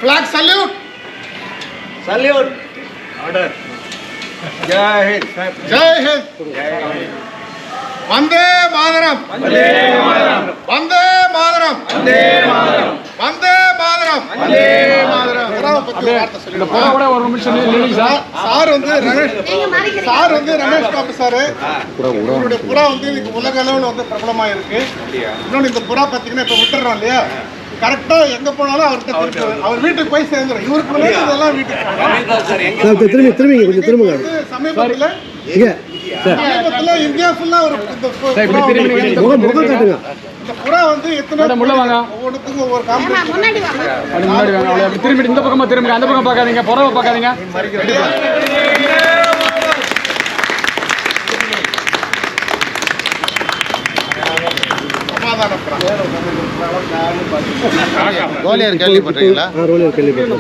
Flag salute. Salute. Order. Jai Hind. Jai Hind. Vande Mataram. Vande Mataram. Vande Mataram. Vande Mataram. Vande Mataram. Vande Mataram. இந்த போட ஒரு நிமிஷம் நில்லுங்க sir. Sir வந்து ரமேஷ் காப்பு sir. இவருடைய புறா வந்து இன்னைக்கு உலக அளவில் வந்து பிரபலமா இருக்கு. இன்னொன்று இந்த புறா பார்த்தீங்கன்னா இப்போ விட்டுறோம் இல்லையா, கரெக்டா எங்க போனாலும் அவர்கிட்ட அவர் வீட்டுக்கு போய் சேர்ந்துடும். இவருக்கு முன்னாடி இதெல்லாம் வீட்டுக்கு திரும்புங்க. சமீபத்தில் இந்தியா ஃபுல்லா ஒரு இந்த புறா வந்து எத்தனை ஒவ்வொன்றுக்கும் ஒவ்வொரு முன்னாடி வாங்க. திரும்பி இந்த பக்கமா திரும்புங்க, அந்த பக்கம் பார்க்காதீங்க, புறவை பார்க்காதீங்க. கோலியர் கேள்விப்பட்டிருக்கீங்களா?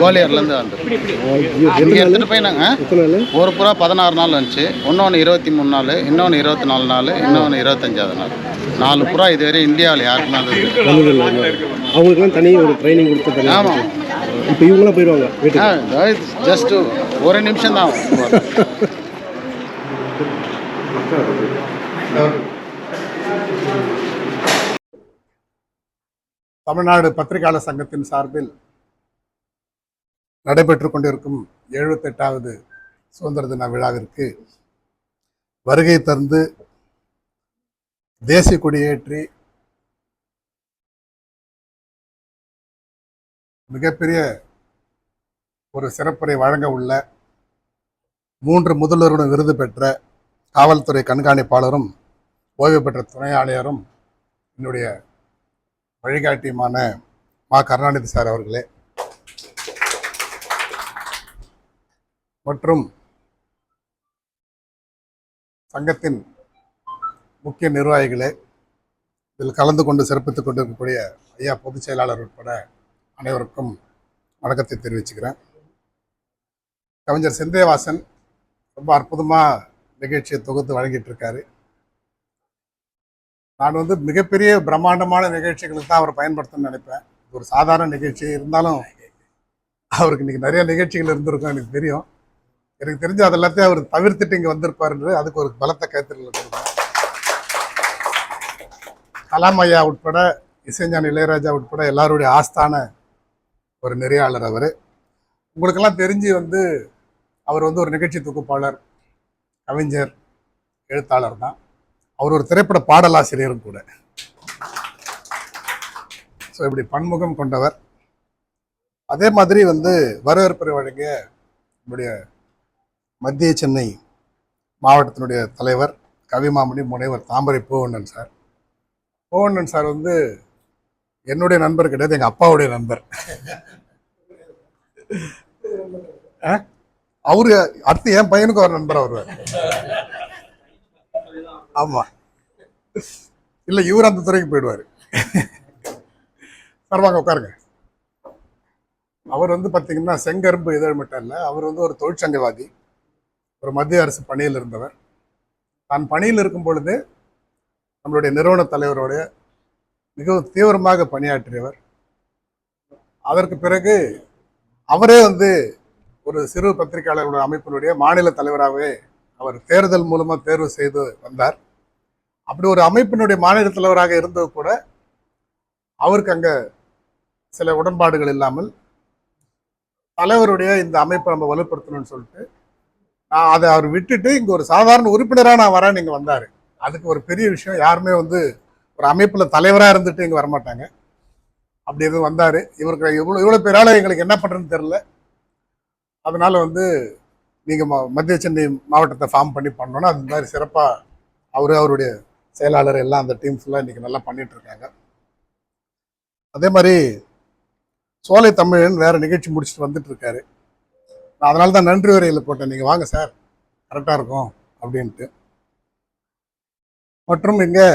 கோலியர்லேருந்து வந்து இங்கே எடுத்துகிட்டு போய் நாங்கள் ஒரு புறா 16 நாள் வந்துச்சு, இன்னொன்று 23 நாள், இன்னொன்று 24 நாள், இன்னொன்று 25வது நாள். 4 புறா இதுவரை இந்தியாவில் யாருக்குமே அவங்களுக்குலாம் தனி ஒரு ட்ரைனிங் கொடுத்து. ஆமாம், இப்போ இவங்களாம் போயிடுவாங்க. ஜஸ்ட் ஒரு நிமிஷம் தான். தமிழ்நாடு பத்திரிகையாளர் சங்கத்தின் சார்பில் நடைபெற்று கொண்டிருக்கும் 78வது சுதந்திர தின விழாவிற்கு வருகை தந்து தேசிய கொடியேற்றி மிகப்பெரிய ஒரு சிறப்புரை வழங்க உள்ள 3 முதல்வருடன் விருது பெற்ற காவல்துறை கண்காணிப்பாளரும் ஓய்வு பெற்ற துணை ஆணையரும் என்னுடைய வழிகாட்டியுமான மா கருணாநிதி சார் அவர்களே, மற்றும் சங்கத்தின் முக்கிய நிர்வாகிகளே, இதில் கலந்து கொண்டு சிறப்பித்துக் கொண்டிருக்கக்கூடிய ஐயா பொதுச் செயலாளர் உட்பட அனைவருக்கும் வணக்கத்தை தெரிவிச்சுக்கிறேன். கவிஞர் செந்தேவாசன் ரொம்ப அற்புதமாக நிகழ்ச்சியை தொகுத்து வழங்கிட்டு இருக்காரு. நான் வந்து மிகப்பெரிய பிரம்மாண்டமான நிகழ்ச்சிகளுக்கு தான் அவரை பயன்படுத்தணும்னு நினைப்பேன். இது ஒரு சாதாரண நிகழ்ச்சி இருந்தாலும் அவருக்கு இன்னைக்கு நிறைய நிகழ்ச்சிகள் இருந்திருக்கும் எனக்கு தெரியும். எனக்கு தெரிஞ்சு அது எல்லாத்தையும் அவர் தவிர்த்துட்டு இங்கே வந்திருப்பாருன்றது அதுக்கு ஒரு பலத்த கைத்தறல் கொடுப்பேன். கலாம் ஐயா உட்பட, இசைஞானி இளையராஜா உட்பட எல்லாருடைய ஆஸ்தான ஒரு நெறியாளர் அவர். உங்களுக்கெல்லாம் தெரிஞ்சு வந்து அவர் வந்து ஒரு நிகழ்ச்சி தொகுப்பாளர், கவிஞர், எழுத்தாளர் தான். அவர் ஒரு திரைப்பட பாடலாசிரியரும் கூட. ஸோ இப்படி பன்முகம் கொண்டவர். அதே மாதிரி வந்து வரவேற்புரை வழங்கிய நம்முடைய மத்திய சென்னை மாவட்டத்தினுடைய தலைவர் கவிமாமணி முனைவர் தாமரை பூவண்ணன் சார். பூவண்ணன் சார் வந்து என்னுடைய நண்பர் கிடையாது, எங்கள் அப்பாவுடைய நண்பர். அவரு அடுத்து என் பையனுக்கு ஒரு நண்பர் வருவார். ஆமா, இல்ல இவர் அந்த துறைக்கு போயிடுவாரு. வாங்க உட்காருங்க. அவர் வந்து பாத்தீங்கன்னா செங்கரும்பு இதழ் மட்டும் இல்ல, அவர் வந்து ஒரு தொழிற்சங்கவாதி, ஒரு மத்திய அரசு பணியில் இருந்தவர். தான் பணியில் இருக்கும் பொழுது நம்மளுடைய நிறுவன தலைவரோடைய மிகவும் தீவிரமாக பணியாற்றியவர். அதற்கு பிறகு அவரே வந்து ஒரு சிறு பத்திரிகையாளர்களுடைய அமைப்பினுடைய மாநில தலைவராகவே அவர் தேர்தல் மூலமா தேர்வு செய்து வந்தார். அப்படி ஒரு அமைப்பினுடைய மாநில தலைவராக இருந்தது கூட அவருக்கு அங்க சில உடன்பாடுகள் இல்லாமல் தலைவருடைய இந்த அமைப்பை நம்ம வலுப்படுத்தணும்னு சொல்லிட்டு அதை அவர் விட்டுட்டு இங்க ஒரு சாதாரண உறுப்பினராக நான் வரேன் இங்க வந்தாரு. அதுக்கு ஒரு பெரிய விஷயம். யாருமே வந்து ஒரு அமைப்புல தலைவராக இருந்துட்டு இங்க வரமாட்டாங்க. அப்படி எதுவும் வந்தாரு. இவருக்கு இவ்வளவு பேரால எங்களுக்கு என்ன பண்றதுன்னு தெரியல. அதனால வந்து நீங்க மத்திய சென்னை மாவட்டத்தை ஃபார்ம் பண்ணி பண்ணோன்னா அது மாதிரி சிறப்பா அவருடைய செயலாளர் எல்லாம் அந்த டீம் ஃபுல்லாக இன்னைக்கு நல்லா பண்ணிட்டு இருக்காங்க. அதே மாதிரி சோலை தமிழன் வேற நிகழ்ச்சி முடிச்சுட்டு வந்துட்டு இருக்காரு. நான் அதனால தான் நன்றி உரையில் போட்டேன், நீங்கள் வாங்க சார் கரெக்டாக இருக்கும் அப்படின்ட்டு. மற்றும் இங்கே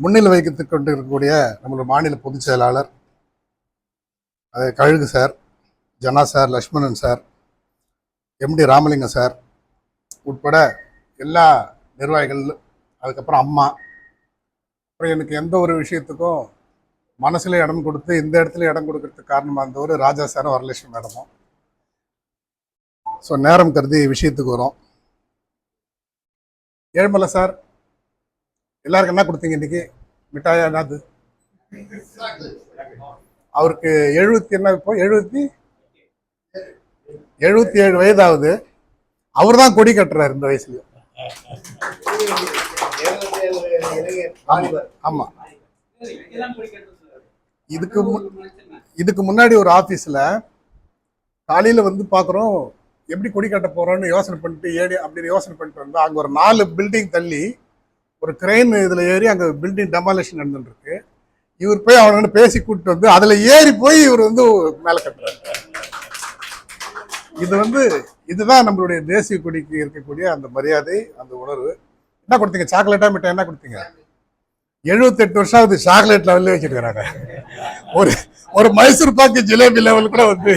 முன்னிலை வைத்து கொண்டு இருக்கக்கூடிய நம்மளோட மாநில பொதுச் செயலாளர் அது கழுகு sir, Jana sir, Lakshmanan sir, MD Ramalingam sir உட்பட எல்லா நிர்வாகிகள், அதுக்கப்புறம் அம்மா, அப்புறம் எனக்கு எந்த ஒரு விஷயத்துக்கும் மனசுல இடம் கொடுத்து இந்த இடத்துல இடம் கொடுக்கறதுக்கு காரணமாக இருந்தவர் ராஜா சாரும் வரலட்சுமி மேடமும். ஸோ நேரம் கருதி விஷயத்துக்கு வரும். ஏழுமலை சார், எல்லாருக்கும் என்ன கொடுத்தீங்க இன்னைக்கு? மிட்டாயா என்னது? அவருக்கு 70 என்ன இப்போ 77 வயதாகுது. அவர் தான் கொடி கட்டுறாரு இந்த வயசுல. ஆமா, இதுக்கு முன்னாடி ஒரு ஆபீஸ்ல காலையில வந்து பாக்குறோம், எப்படி கொடி கட்ட போறோம்னு யோசனை பண்ணிட்டு அப்படின்னு யோசனை பண்ணிட்டு வந்தா அங்க ஒரு 4 பில்டிங் தள்ளி ஒரு கிரெயின் இதுல ஏறி அங்க பில்டிங் டெமாலிஷன் நடந்துட்டு இருக்கு. இவர் போய் அவனோட பேசி கூப்பிட்டு வந்து அதுல ஏறி போய் இவர் வந்து மேல கட்டுறாரு. இதுதான் நம்மளுடைய தேசிய கொடிக்கு இருக்கக்கூடிய அந்த மரியாதை, அந்த உணர்வு. என்ன கொடுத்தீங்க? சாக்லேட்டா மிட்டாய் என்ன கொடுத்தீங்க? 78 வருஷம் ஆகுது, சாக்லேட் லெவல்ல வச்சிருக்கிறாங்க. ஒரு மைசூர் பாக்கு ஜிலேபி லெவல் கூட வந்து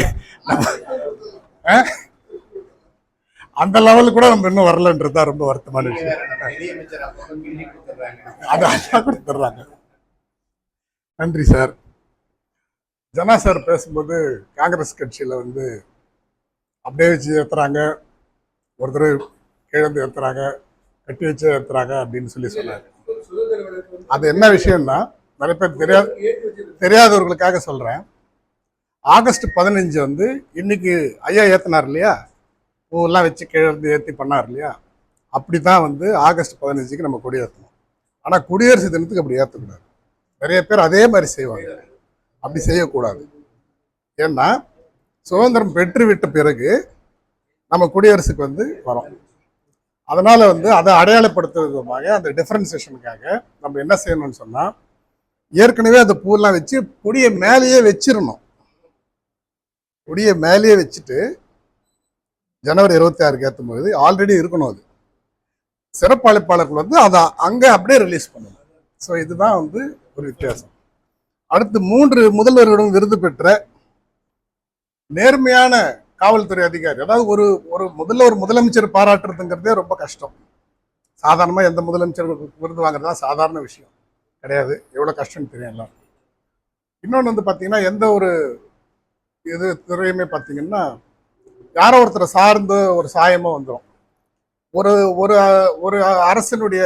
அந்த லெவல் கூட நம்ம இன்னும் வரலன்றதுதான் ரொம்ப வருத்தமான விஷயம். அதை கொடுத்துட்றாங்க. நன்றி சார். ஜனா சார் பேசும்போது காங்கிரஸ் கட்சியில வந்து அப்படியே வச்சு ஏற்றுறாங்க, ஒருத்தர் கிழந்து ஏற்றுறாங்க, கட்டி வச்சு ஏற்றுறாங்க அப்படின்னு சொல்லி சொன்னாங்க. அது என்ன விஷயம்னா, நிறைய பேர் தெரியாதவர்களுக்காக சொல்றேன். ஆகஸ்ட் 15 வந்து இன்னைக்கு ஐயா ஏற்றினார் இல்லையா, பூவெல்லாம் வச்சு கிழந்து ஏற்றி பண்ணார் இல்லையா, அப்படிதான் வந்து ஆகஸ்ட் 15க்கு நம்ம கொடி ஏற்றணும். ஆனால் குடியரசு தினத்துக்கு அப்படி ஏற்றக்கூடாது. நிறைய பேர் அதே மாதிரி செய்வாங்க. அப்படி செய்யக்கூடாது. ஏன்னா சுதந்திரம் பெற்றுவிட்ட பிறகு நம்ம குடியரசுக்கு வந்து வரோம். அதனால வந்து அதை அடையாளப்படுத்துவது விதமாக அந்த டிஃபரன்சியேஷனுக்காக நம்ம என்ன செய்யணும்னு சொன்னா, ஏற்கனவே அந்த பூவெல்லாம் வச்சு கொடியை மேலேயே வச்சிடணும். கொடியை மேலேயே வச்சுட்டு ஜனவரி 26க்கு ஏற்றும் போது ஆல்ரெடி இருக்கணும். அது சிறப்பு அழைப்பாளர்கள் வந்து அதை அங்கே அப்படியே ரிலீஸ் பண்ணணும். ஸோ இதுதான் வந்து ஒரு வித்தியாசம். அடுத்து 3 முதல்வர்களும் விருது பெற்ற நேர்மையான காவல்துறை அதிகாரி, அதாவது ஒரு முதலமைச்சர் பாராட்டுறதுங்கிறதே ரொம்ப கஷ்டம். சாதாரணமாக எந்த முதலமைச்சர் விருது வாங்குறதா சாதாரண விஷயம் கிடையாது. எவ்வளோ கஷ்டம்னு தெரியல. இன்னொன்று வந்து பார்த்தீங்கன்னா, எந்த ஒரு இது துறையுமே பார்த்தீங்கன்னா யாரோ ஒருத்தரை சார்ந்த ஒரு சாயமோ வந்துடும். ஒரு ஒரு அரசனுடைய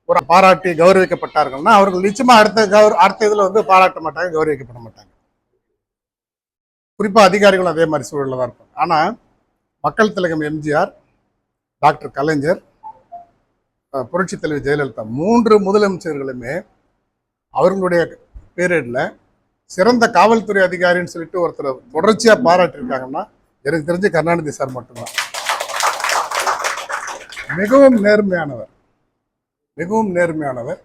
ஒரு பாராட்டி கௌரவிக்கப்பட்டார்கள்னா அவர்கள் நிச்சயமா அடுத்த இதுல வந்து பாராட்ட மாட்டாங்க, கௌரவிக்கப்பட மாட்டாங்க. குறிப்பா அதிகாரிகளும் அதே மாதிரி சூழல்ல தான் இருப்பாங்க. ஆனா மக்கள் திலகம் எம்ஜிஆர், டாக்டர் கலைஞர், புரட்சி தலைவர் ஜெயலலிதா 3 முதலமைச்சர்களுமே அவர்களுடைய பீரியட்ல சிறந்த காவல்துறை அதிகாரின்னு சொல்லிட்டு ஒருத்தர் தொடர்ச்சியா பாராட்டியிருக்காங்கன்னா எனக்கு தெரிஞ்ச கருணாநிதி சார் மட்டும்தான். மிகவும் நேர்மையானவர், மிகவும் நேர்மையானவர்.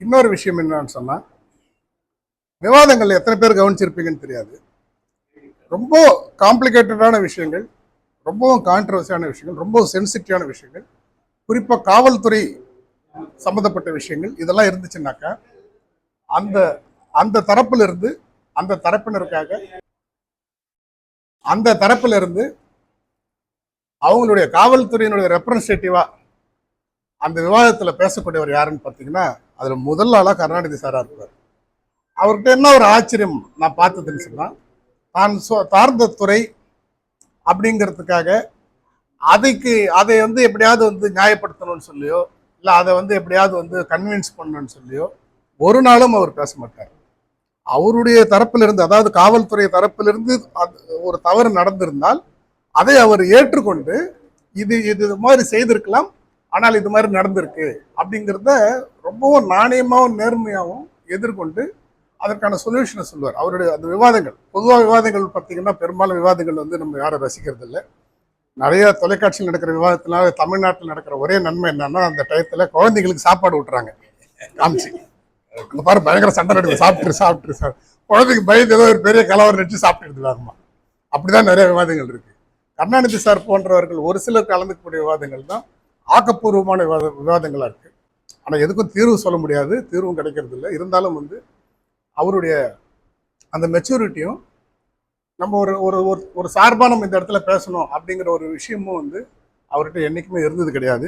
இன்னொரு விஷயம் என்னன்னு சொன்னா, விவாதங்கள் எத்தனை பேர் கவனிச்சிருப்பீங்கன்னு தெரியாது. ரொம்ப காம்ப்ளிகேட்டடான விஷயங்கள், ரொம்பவும் கான்ட்ரவர்சியான விஷயங்கள், ரொம்ப சென்சிட்டிவான விஷயங்கள், குறிப்பா காவல்துறை சம்பந்தப்பட்ட விஷயங்கள் இதெல்லாம் இருந்துச்சுன்னாக்கா அந்த தரப்புல இருந்து அந்த தரப்பினருக்காக அந்த தரப்புல இருந்து அவங்களுடைய காவல்துறையினுடைய ரெப்ரசன்டேட்டிவா அந்த விவாதத்தில் பேசக்கூடியவர் யாருன்னு பார்த்தீங்கன்னா, அதுல முதல் ஆளா கருணாநிதி சாரா இருப்பார். அவர்கிட்ட என்ன ஒரு ஆச்சரியம் நான் பார்த்ததுன்னு சொன்னா, தான் சார்ந்த துறை அப்படிங்கிறதுக்காக அதை வந்து எப்படியாவது வந்து நியாயப்படுத்தணும்னு சொல்லியோ, இல்லை அதை வந்து எப்படியாவது வந்து கன்வின்ஸ் பண்ணணும்னு சொல்லியோ ஒரு நாளும் அவர் பேச மாட்டார். அவருடைய தரப்பிலிருந்து, அதாவது காவல்துறை தரப்பிலிருந்து ஒரு தவறு நடந்திருந்தால் அதை அவர் ஏற்றுக்கொண்டு இது மாதிரி செய்திருக்கலாம், ஆனால் இது மாதிரி நடந்திருக்கு அப்படிங்கிறத ரொம்பவும் நாணயமாகவும் நேர்மையாகவும் எதிர்கொண்டு அதற்கான சொல்யூஷனை சொல்லுவார். அவருடைய அந்த விவாதங்கள், பொதுவாக விவாதங்கள் பார்த்தீங்கன்னா பெரும்பாலும் விவாதங்கள் வந்து நம்ம யாரும் ரசிக்கிறது இல்லை. நிறைய தொலைக்காட்சியில் நடக்கிற விவாதத்தினால தமிழ்நாட்டில் நடக்கிற ஒரே நன்மை என்னன்னா, அந்த டயத்தில் குழந்தைங்களுக்கு சாப்பாடு விட்டுறாங்க காமிச்சு. அந்த பாரு பயங்கர சண்டை நடக்குது, சாப்பிட்டு சார் குழந்தைக்கு பயந்து ஏதோ ஒரு பெரிய கலவரம் நினைச்சு சாப்பிட்டு வாங்கம்மா. அப்படிதான் நிறைய விவாதங்கள் இருக்கு. கருணாநிதி சார் போன்றவர்கள் ஒரு சிலர் கலந்துக்கக்கூடிய விவாதங்கள் தான் ஆக்கப்பூர்வமான விவாதங்களா இருக்கு. ஆனால் எதுக்கும் தீர்வு சொல்ல முடியாது, தீர்வும் கிடைக்கிறது இல்லை. இருந்தாலும் வந்து அவருடைய அந்த மெச்சூரிட்டியும் நம்ம ஒரு ஒரு ஒரு சார்பாக நம்ம இந்த இடத்துல பேசணும் அப்படிங்கிற ஒரு விஷயமும் வந்து அவர்கிட்ட என்றைக்குமே இருந்தது கிடையாது.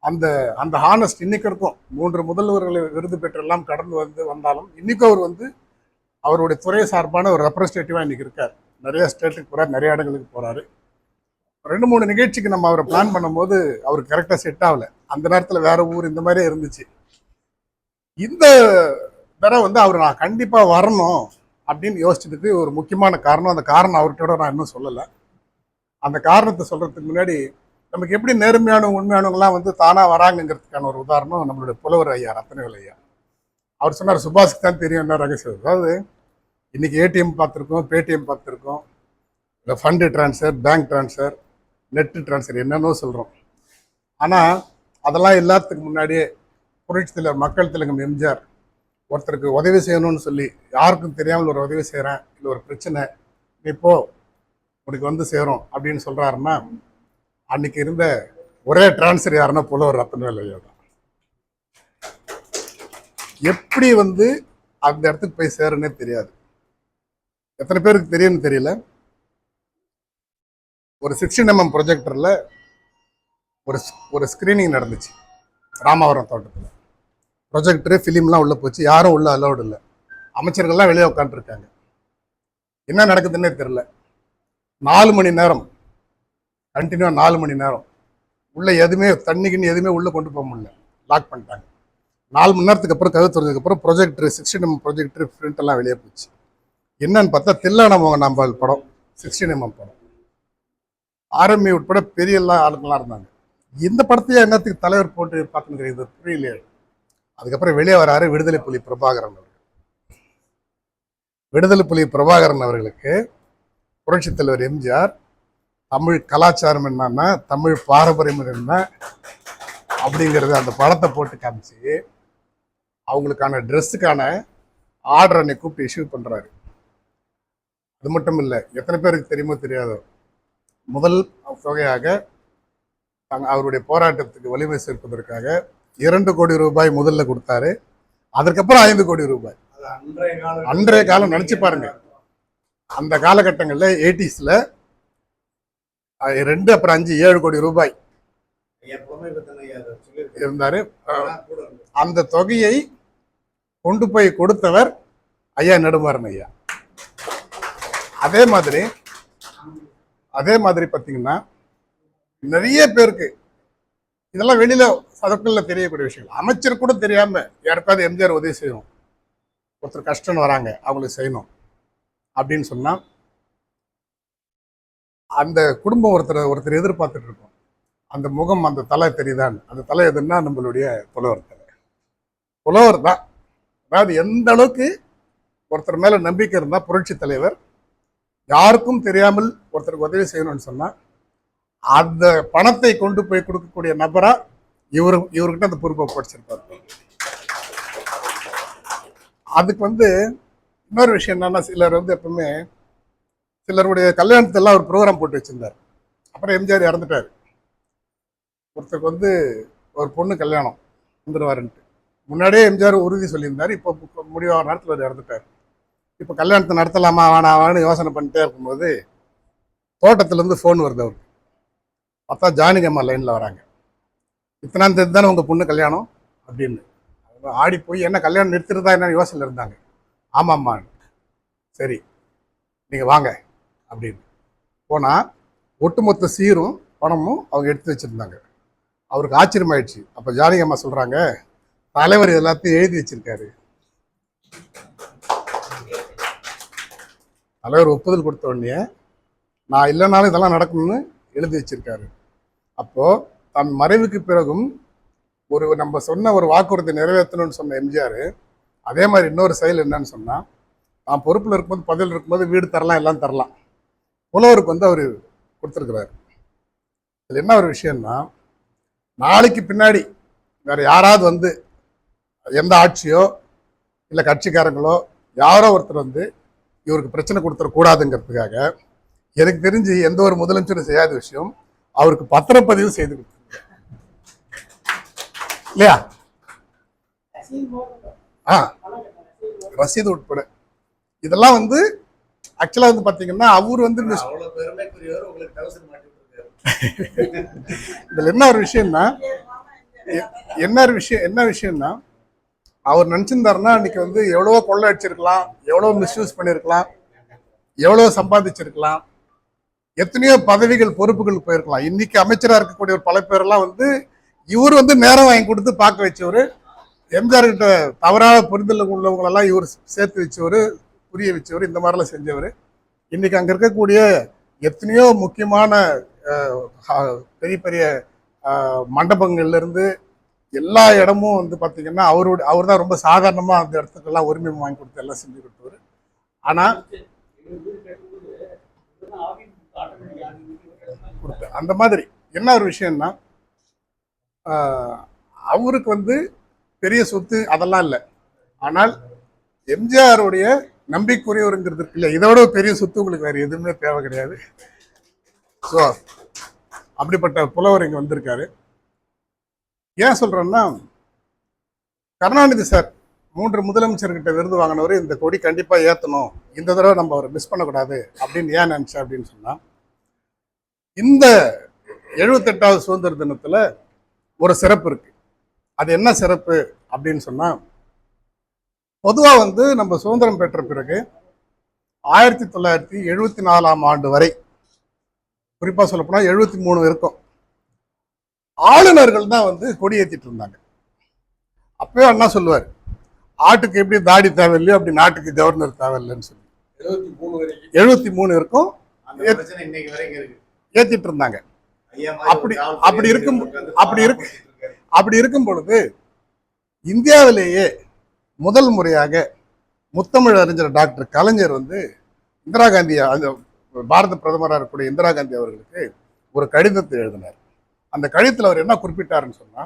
அந்த அந்த ஹானஸ்ட் இன்னைக்கு இருக்கும். 3 முதல்வர்களை விருது பெற்றெல்லாம் கடந்து வந்தாலும் இன்னைக்கும் அவர் வந்து அவருடைய துறை சார்பான ஒரு ரெப்ரஸன்டேட்டிவாக இன்னைக்கு இருக்கார். நிறைய ஸ்டேட்டுக்கு போகிறார், நிறைய இடங்களுக்கு போகிறாரு. 2-3 நிகழ்ச்சிக்கு நம்ம அவரை பிளான் பண்ணும்போது அவருக்கு கரெக்டாக செட் ஆகலை. அந்த நேரத்தில் வேற ஊர் இந்த மாதிரியே இருந்துச்சு. இந்த தடவை வந்து அவர் நான் கண்டிப்பாக வரணும் அப்படின்னு யோசிச்சதுக்கு ஒரு முக்கியமான காரணம். அந்த காரணம் அவர்கிட்ட நான் இன்னும் சொல்லலை. அந்த காரணத்தை சொல்கிறதுக்கு முன்னாடி நமக்கு எப்படி நேர்மையான உண்மையானவங்களாம் வந்து தானாக வராங்கங்கிறதுக்கான ஒரு உதாரணம் நம்மளுடைய புலவர் ஐயா ரத்னவேல் ஐயா. அவர் சொன்னார், சுபாஷுக்கு தான் தெரியும் என்ன ரகசியம். அதாவது இன்னைக்கு ஏடிஎம் பார்த்துருக்கோம், பேடிஎம் பார்த்துருக்கோம், இல்லை fund transfer, bank transfer, net transfer என்னென்னோ சொல்கிறோம். ஆனால் அதெல்லாம் எல்லாத்துக்கு முன்னாடியே புரட்சி தலைவர் மக்கள் திலகம் எம்ஜிஆர் ஒருத்தருக்கு உதவி செய்யணும்னு சொல்லி, யாருக்கும் தெரியாமல் ஒரு உதவி செய்கிறேன், இல்லை ஒரு பிரச்சனை நீ போ உனக்கு வந்து சேரும் அப்படின்னு சொல்கிறாருன்னா, அன்னைக்கு இருந்த ஒரே டிரான்ஸ்ஃபர் யாருன்னா புலவர் ரத்னவேல் ஐயா தான். எப்படி வந்து அந்த இடத்துக்கு போய் சேருன்னே தெரியாது. எத்தனை பேருக்கு தெரியும்னு தெரியல. ஒரு 16mm ப்ரொஜெக்டரில் ஒரு ஸ்க்ரீனிங் நடந்துச்சு ராமாவரம் தோட்டத்தில். ப்ரொஜெக்டரு ஃபிலிம்லாம் உள்ளே போச்சு, யாரும் உள்ள அலௌடு இல்லை. அமைச்சர்கள்லாம் வெளியே உட்காந்துருக்காங்க. என்ன நடக்குதுன்னே தெரில. 4 மணி நேரம் கண்டினியூவாக 4 மணி நேரம் உள்ளே எதுவுமே தண்ணிக்குன்னு எதுவுமே உள்ளே கொண்டு போக முடியல, லாக் பண்ணிட்டாங்க. 4 மணி நேரத்துக்கு அப்புறம் கதவு திறந்ததுக்கப்புறம் ப்ரொஜெக்டர் 16mm ப்ரொஜெக்டர் பிரிண்ட் எல்லாம் வெளியே போச்சு. என்னன்னு பார்த்தா தில்லானா மோகன் அம்பாள் படம், 16mm படம். ஆர்எம்ஐ உட்பட பெரிய எல்லாம் ஆளுங்களாம் இருந்தாங்க. இந்த படத்தையே என்னத்துக்கு தலைவர் போட்டு பார்த்துன்னு இது புரியலையே. அதுக்கப்புறம் வெளியே வராரு விடுதலை புலி பிரபாகரன் அவர்கள். விடுதலை புலி பிரபாகரன் அவர்களுக்கு புரட்சி தலைவர் எம்ஜிஆர் தமிழ் கலாச்சாரம் என்னன்னா, தமிழ் பாரம்பரியம் என்ன அப்படிங்கிறது அந்த படத்தை போட்டு காமிச்சு அவங்களுக்கான ட்ரெஸ்ஸுக்கான ஆர்டர் அன்னை கூப்பிட்டு இஷ்யூ பண்ணுறாரு. அது மட்டும் இல்லை, எத்தனை பேருக்கு தெரியுமோ தெரியாதோ, முதல் தொகையாக அவருடைய போராட்டத்துக்கு வலிமை சேர்ப்பதற்காக 2 கோடி ரூபாய் முதல்ல கொடுத்தாரு. அதற்கப்புறம் 5 கோடி ரூபாய். அன்றைய காலம் நினைச்சு பாருங்க. அந்த காலகட்டங்களில் 80sல 2 அப்புறம் 5 7 கோடி ரூபாய் இருந்தாரு. அந்த தொகையை கொண்டு போய் கொடுத்தவர் ஐயா நெடுமாறன் ஐயா. அதே மாதிரி பார்த்தீங்கன்னா நிறைய பேருக்கு இதெல்லாம் வெளியில சதக்கல்ல தெரியக்கூடிய விஷயங்கள். அமைச்சர் கூட தெரியாம யாருக்காவது எம்ஜிஆர் உதவி செய்யணும், ஒருத்தர் கஷ்டம்னு வராங்க அவங்களுக்கு செய்யணும் அப்படின்னு சொன்னா அந்த குடும்பம் ஒருத்தர் எதிர்பார்த்துட்டு இருக்கோம். அந்த முகம், அந்த தலை தெரியுதான். அந்த தலை எதுன்னா நம்மளுடைய புலவர் தலை. புலவர் தான். அதாவது எந்த அளவுக்கு ஒருத்தர் மேல நம்பிக்கை இருந்தா புரட்சி தலைவர் யாருக்கும் தெரியாமல் ஒருத்தருக்கு உதவி செய்யணும்னு சொன்னா அந்த பணத்தை கொண்டு போய் கொடுக்கக்கூடிய நபரா இவர்கிட்ட அந்த பொறுப்பை படிச்சிருப்பாரு. அதுக்கு வந்து இன்னொரு விஷயம் என்னன்னா, சிலர் வந்து எப்பவுமே சிலருடைய கல்யாணத்தெல்லாம் ஒரு ப்ரோக்ராம் போட்டு வச்சிருந்தார். அப்புறம் எம்ஜிஆர் இறந்துட்டார். ஒருத்தருக்கு வந்து ஒரு பொண்ணு கல்யாணம் வந்துடுவாருன்ட்டு முன்னாடியே எம்ஜிஆர் உறுதி சொல்லியிருந்தார். இப்போ முடிவான நேரத்தில் அவர் இறந்துட்டார். இப்போ கல்யாணத்தை நடத்தலாமா வேணாமான்னு யோசனை பண்ணிட்டே இருக்கும்போது தோட்டத்துலேருந்து ஃபோன் வருது அவருக்கு. பார்த்தா ஜானகி அம்மா லைனில் வராங்க. இத்தனாம் தேதி தானே உங்கள் பொண்ணு கல்யாணம் அப்படின்னு. ஆடி போய் என்ன கல்யாணம் நிறுத்திருந்தா என்ன யோசனை இருந்தாங்க. ஆமாம்மா, சரி நீங்கள் வாங்க அப்படின்னு போனால் ஒட்டுமொத்த சீரும் பணமும் அவங்க எடுத்து வச்சுருந்தாங்க. அவருக்கு ஆச்சரியமாயிடுச்சு. அப்போ ஜானகி அம்மா சொல்கிறாங்க, தலைவர் எல்லாத்தையும் எழுதி வச்சிருக்காரு. தலைவர் ஒப்புதல் கொடுத்த உடனே நான் இல்லைனாலும் இதெல்லாம் நடக்கணும்னு எழுதி வச்சிருக்காரு. அப்போது தன் மறைவுக்கு பிறகும் நம்ம சொன்ன ஒரு வாக்குறுதி நிறைவேற்றணும்னு சொன்ன எம்ஜிஆர் அதே மாதிரி இன்னொரு செயல் என்னன்னு சொன்னால், நான் பொறுப்பில் இருக்கும்போது பதவியில் இருக்கும்போது வீடு தரலாம், எல்லாம் தரலாம். புலவருக்கு வந்து அவர் கொடுத்துருக்குறாரு. இதில் என்ன ஒரு விஷயம்னா, நாளைக்கு பின்னாடி வேறு யாராவது வந்து எந்த ஆட்சியோ இல்லை கட்சிக்காரங்களோ யாரோ ஒருத்தர் வந்து இவருக்கு பிரச்சனை கொடுத்துடக்கூடாதுங்கிறதுக்காக எனக்கு தெரிஞ்சு எந்த ஒரு முதலமைச்சரும் செய்யாத விஷயம் அவருக்கு பத்திரப்பதிவு செய்து கொடுத்தாங்க இல்லையா? ரசீது உட்பட இதெல்லாம் வந்து ஆக்சுவலா வந்து பாத்தீங்கன்னா அவர் வந்து இதுல என்ன ஒரு விஷயம்னா என்ன விஷயம்னா அவர் நினைச்சிருந்தாருன்னா அன்னைக்கு வந்து எவ்வளவோ கொள்ளை அடிச்சிருக்கலாம், எவ்வளவு மிஸ்யூஸ் பண்ணிருக்கலாம், எவ்வளவு சம்பாதிச்சிருக்கலாம், எத்தனையோ பதவிகள் பொறுப்புகள் போயிருக்கலாம். இன்னைக்கு அமைச்சரா இருக்கக்கூடிய ஒரு பல பேரெல்லாம் வந்து இவர் வந்து நேரம் வாங்கி கொடுத்து பார்க்க வச்சவர், எம்ஜிஆர் கிட்ட தவறான புரிதல் உள்ளவங்களெல்லாம் இவர் சேர்த்து வச்சவர், புரிய வச்சவர், இந்த மாதிரிலாம் செஞ்சவர். இன்னைக்கு அங்க இருக்கக்கூடிய எத்தனையோ முக்கியமான பெரிய பெரிய மண்டபங்கள்ல இருந்து எல்லா இடமும் வந்து பார்த்தீங்கன்னா அவர் தான் ரொம்ப சாதாரணமா அந்த இடத்துக்கெல்லாம் உரிமை வாங்கி கொடுத்து எல்லாம் செஞ்சு கொடுத்தவர். ஆனா அந்த மாதிரி என்ன ஒரு விஷயம்னா அவருக்கு வந்து பெரிய சொத்து அதெல்லாம் இல்லை. ஆனால் எம்ஜிஆருடைய நம்பிக்கையுரியவருங்கிறது இருக்கு இல்லையா, இதோட பெரிய சொத்து உங்களுக்கு வேற எதுவுமே தேவை கிடையாது. ஸோ அப்படிப்பட்ட புலவர் இங்க வந்திருக்காரு. ஏன் சொல்றேன்னா, கருணாநிதி சார் 3 முதலமைச்சர்கிட்ட விருது வாங்கினவர் இந்த கொடி கண்டிப்பா ஏற்றணும், இந்த தடவை நம்ம அவரை மிஸ் பண்ணக்கூடாது அப்படின்னு ஏன் நினைச்சேன் அப்படின்னு சொன்னா, இந்த 78வது சுதந்திர தினத்துல ஒரு சிறப்பு இருக்கு. அது என்ன சிறப்பு அப்படின்னு சொன்னா, பொதுவா வந்து நம்ம சுதந்திரம் பெற்ற பிறகு 1974ஆம் ஆண்டு வரை, குறிப்பா சொல்ல போனா 73 இருக்கும், ஆளுநர்கள் தான் வந்து கொடி ஏற்றிட்டு இருந்தாங்க. அப்பவே அண்ணா சொல்லுவார், ஆட்டுக்கு எப்படி தாடி தேவையில்லையோ அப்படி நாட்டுக்கு கவர்னர் தேவையில்லைன்னு சொல்லி 73 இருக்கும் ஏத்திட்டு இருந்தாங்க. அப்படி இருக்கும் பொழுது இந்தியாவிலேயே முதல் முறையாக முத்தமிழ் அறிஞர் டாக்டர் கலைஞர் வந்து இந்திரா காந்தி, பாரத பிரதமராக இருக்கக்கூடிய இந்திரா காந்தி அவர்களுக்கு ஒரு கடிதத்தை எழுதினார். அந்த கடிதத்தில் அவர் என்ன குறிப்பிட்டாருன்னு சொன்னா,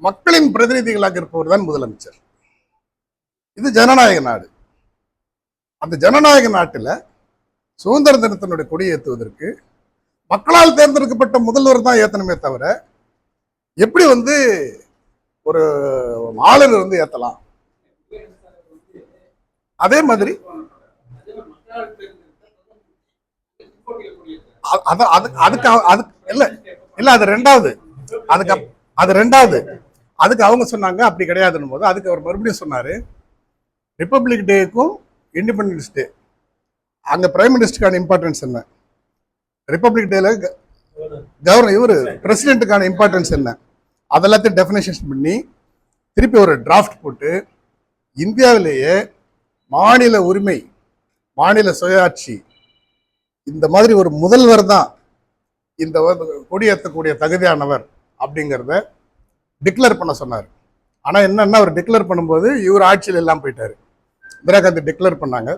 மக்களின் பிரதிநிதிகளாக இருப்பவர் தான் முதலமைச்சர், இது ஜனநாயக நாடு, அந்த ஜனநாயக நாட்டில் சுதந்திர தினத்தினுடைய கொடி ஏற்றுவதற்கு மக்களால் தேர்ந்தெடுக்கப்பட்ட முதல்வர் தான் ஏத்தனமே தவிர எப்படி வந்து ஒரு ஆளுநர் வந்து ஏத்தலாம். அதே மாதிரி அதுக்கு அவங்க சொன்னாங்க அப்படி கிடையாதுன்னு போது அதுக்கு அவர் மறுபடியும் சொன்னாரு, ரிப்பப்ளிக் டேக்கும் இண்டிபெண்டன்ஸ் டே அங்க பிரைம் மினிஸ்டருக்கான இம்பார்ட்டன்ஸ் என்ன, ரிப்பப்ளிக் டேல கவர்னர் இவர் பிரசிடென்ட்டுக்கான இம்பார்ட்டன்ஸ் என்ன, அதெல்லாத்தையும் டெஃபினேஷன் பண்ணி திருப்பி ஒரு டிராஃப்ட் போட்டு இந்தியாவிலேயே மாநில உரிமை, மாநில சுயாட்சி, இந்த மாதிரி ஒரு முதல்வர் தான் இந்த கொடியேற்றக்கூடிய தகுதியானவர் அப்படிங்கிறத டிக்ளேர் பண்ண சொன்னார். ஆனா என்னன்னா அவர் டிக்ளேர் பண்ணும்போது இவர் ஆட்சியில் எல்லாம் போயிட்டாரு. இந்திரா காந்தி டிக்ளேர் பண்ணாங்க.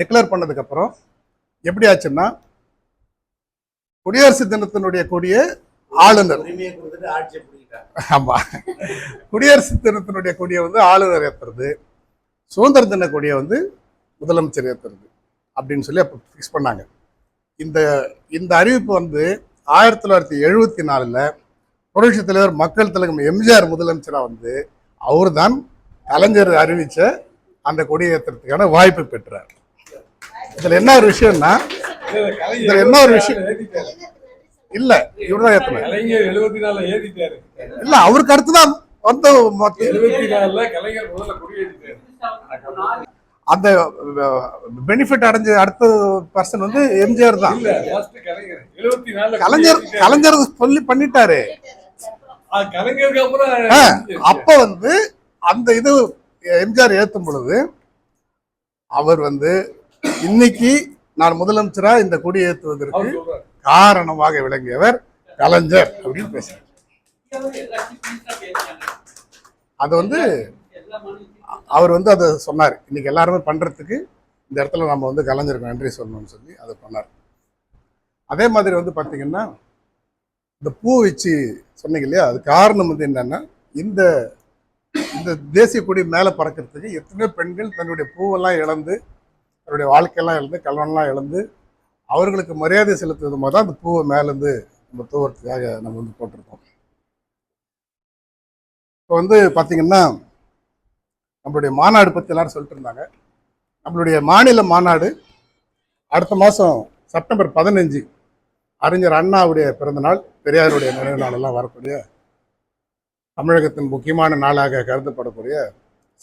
டிக்ளேர் பண்ணதுக்கு அப்புறம் எப்படி ஆச்சுன்னா, குடியரசு தினத்தினுடைய கொடியை ஆளுநர், ஆமா, குடியரசு தினத்தினுடைய கொடியை வந்து ஆளுநர் ஏத்துறது, சுதந்திர தின கொடியை வந்து முதலமைச்சர் ஏத்துறது அப்படின்னு சொல்லி அப்போ ஃபிக்ஸ் பண்ணாங்க. இந்த அறிவிப்பு வந்து 1974 புரட்சி தலைவர் மக்கள் தலைவர் எம்ஜிஆர் முதலமைச்சரா வந்து அவர் தான் கலைஞர் அறிவிச்ச அந்த கொடியை ஏற்றுறதுக்கான வாய்ப்பு பெற்றார். இதுல என்ன ஒரு விஷயம்னா, இதுல என்ன ஒரு விஷயம் இல்ல, இவருதான் ஏத்தனார் இல்ல, அவருக்கு அடுத்துதான் வந்து அந்த பெனிஃபிட் அடைஞ்ச அடுத்த பர்சன் வந்து எம்ஜிஆர் தான். கலைஞர் சொல்லி பண்ணிட்டாரு. அப்ப வந்து அந்த இது எம்ஜிஆர் ஏத்தும் பொழுது அவர் வந்து இன்னைக்கு நான் முதலமைச்சரா இந்த கொடி ஏற்றுவதற்கு காரணமாக விளங்கியவர் கலைஞர் அப்படின்னு பேசுறாரு. அது வந்து அவர் வந்து அதை சொன்னார், இன்னைக்கு எல்லாருமே பண்றதுக்கு இந்த இடத்துல நம்ம வந்து கலைஞருக்கு நன்றி சொல்லணும்னு சொல்லி அதை பண்ணார். அதே மாதிரி வந்து பாத்தீங்கன்னா, இந்த பூ வச்சு சொன்னீங்க இல்லையா, அது காரணம் வந்து என்னன்னா, இந்த இந்த தேசிய கொடி மேலே பறக்கிறதுக்கு எத்தனையோ பெண்கள் தன்னுடைய பூவெல்லாம் இழந்து, தன்னுடைய வாழ்க்கையெல்லாம் இழந்து, கல்வனெல்லாம் இழந்து, அவர்களுக்கு மரியாதை செலுத்துவது மாதிரி தான் அந்த பூவை மேலேருந்து நம்ம தூவறதுக்காக நம்ம வந்து போட்டிருக்கோம். இப்போ வந்து பார்த்தீங்கன்னா நம்மளுடைய மாநாடு பற்றி எல்லாரும் சொல்லிட்டு இருந்தாங்க. நம்மளுடைய மாநில மாநாடு அடுத்த மாதம் செப்டம்பர் 15 அறிஞர் அண்ணாவுடைய பிறந்தநாள், பெரியாருடைய நினைவு நாள் எல்லாம் வரக்கூடிய தமிழகத்தின் முக்கியமான நாளாக கருதப்படக்கூடிய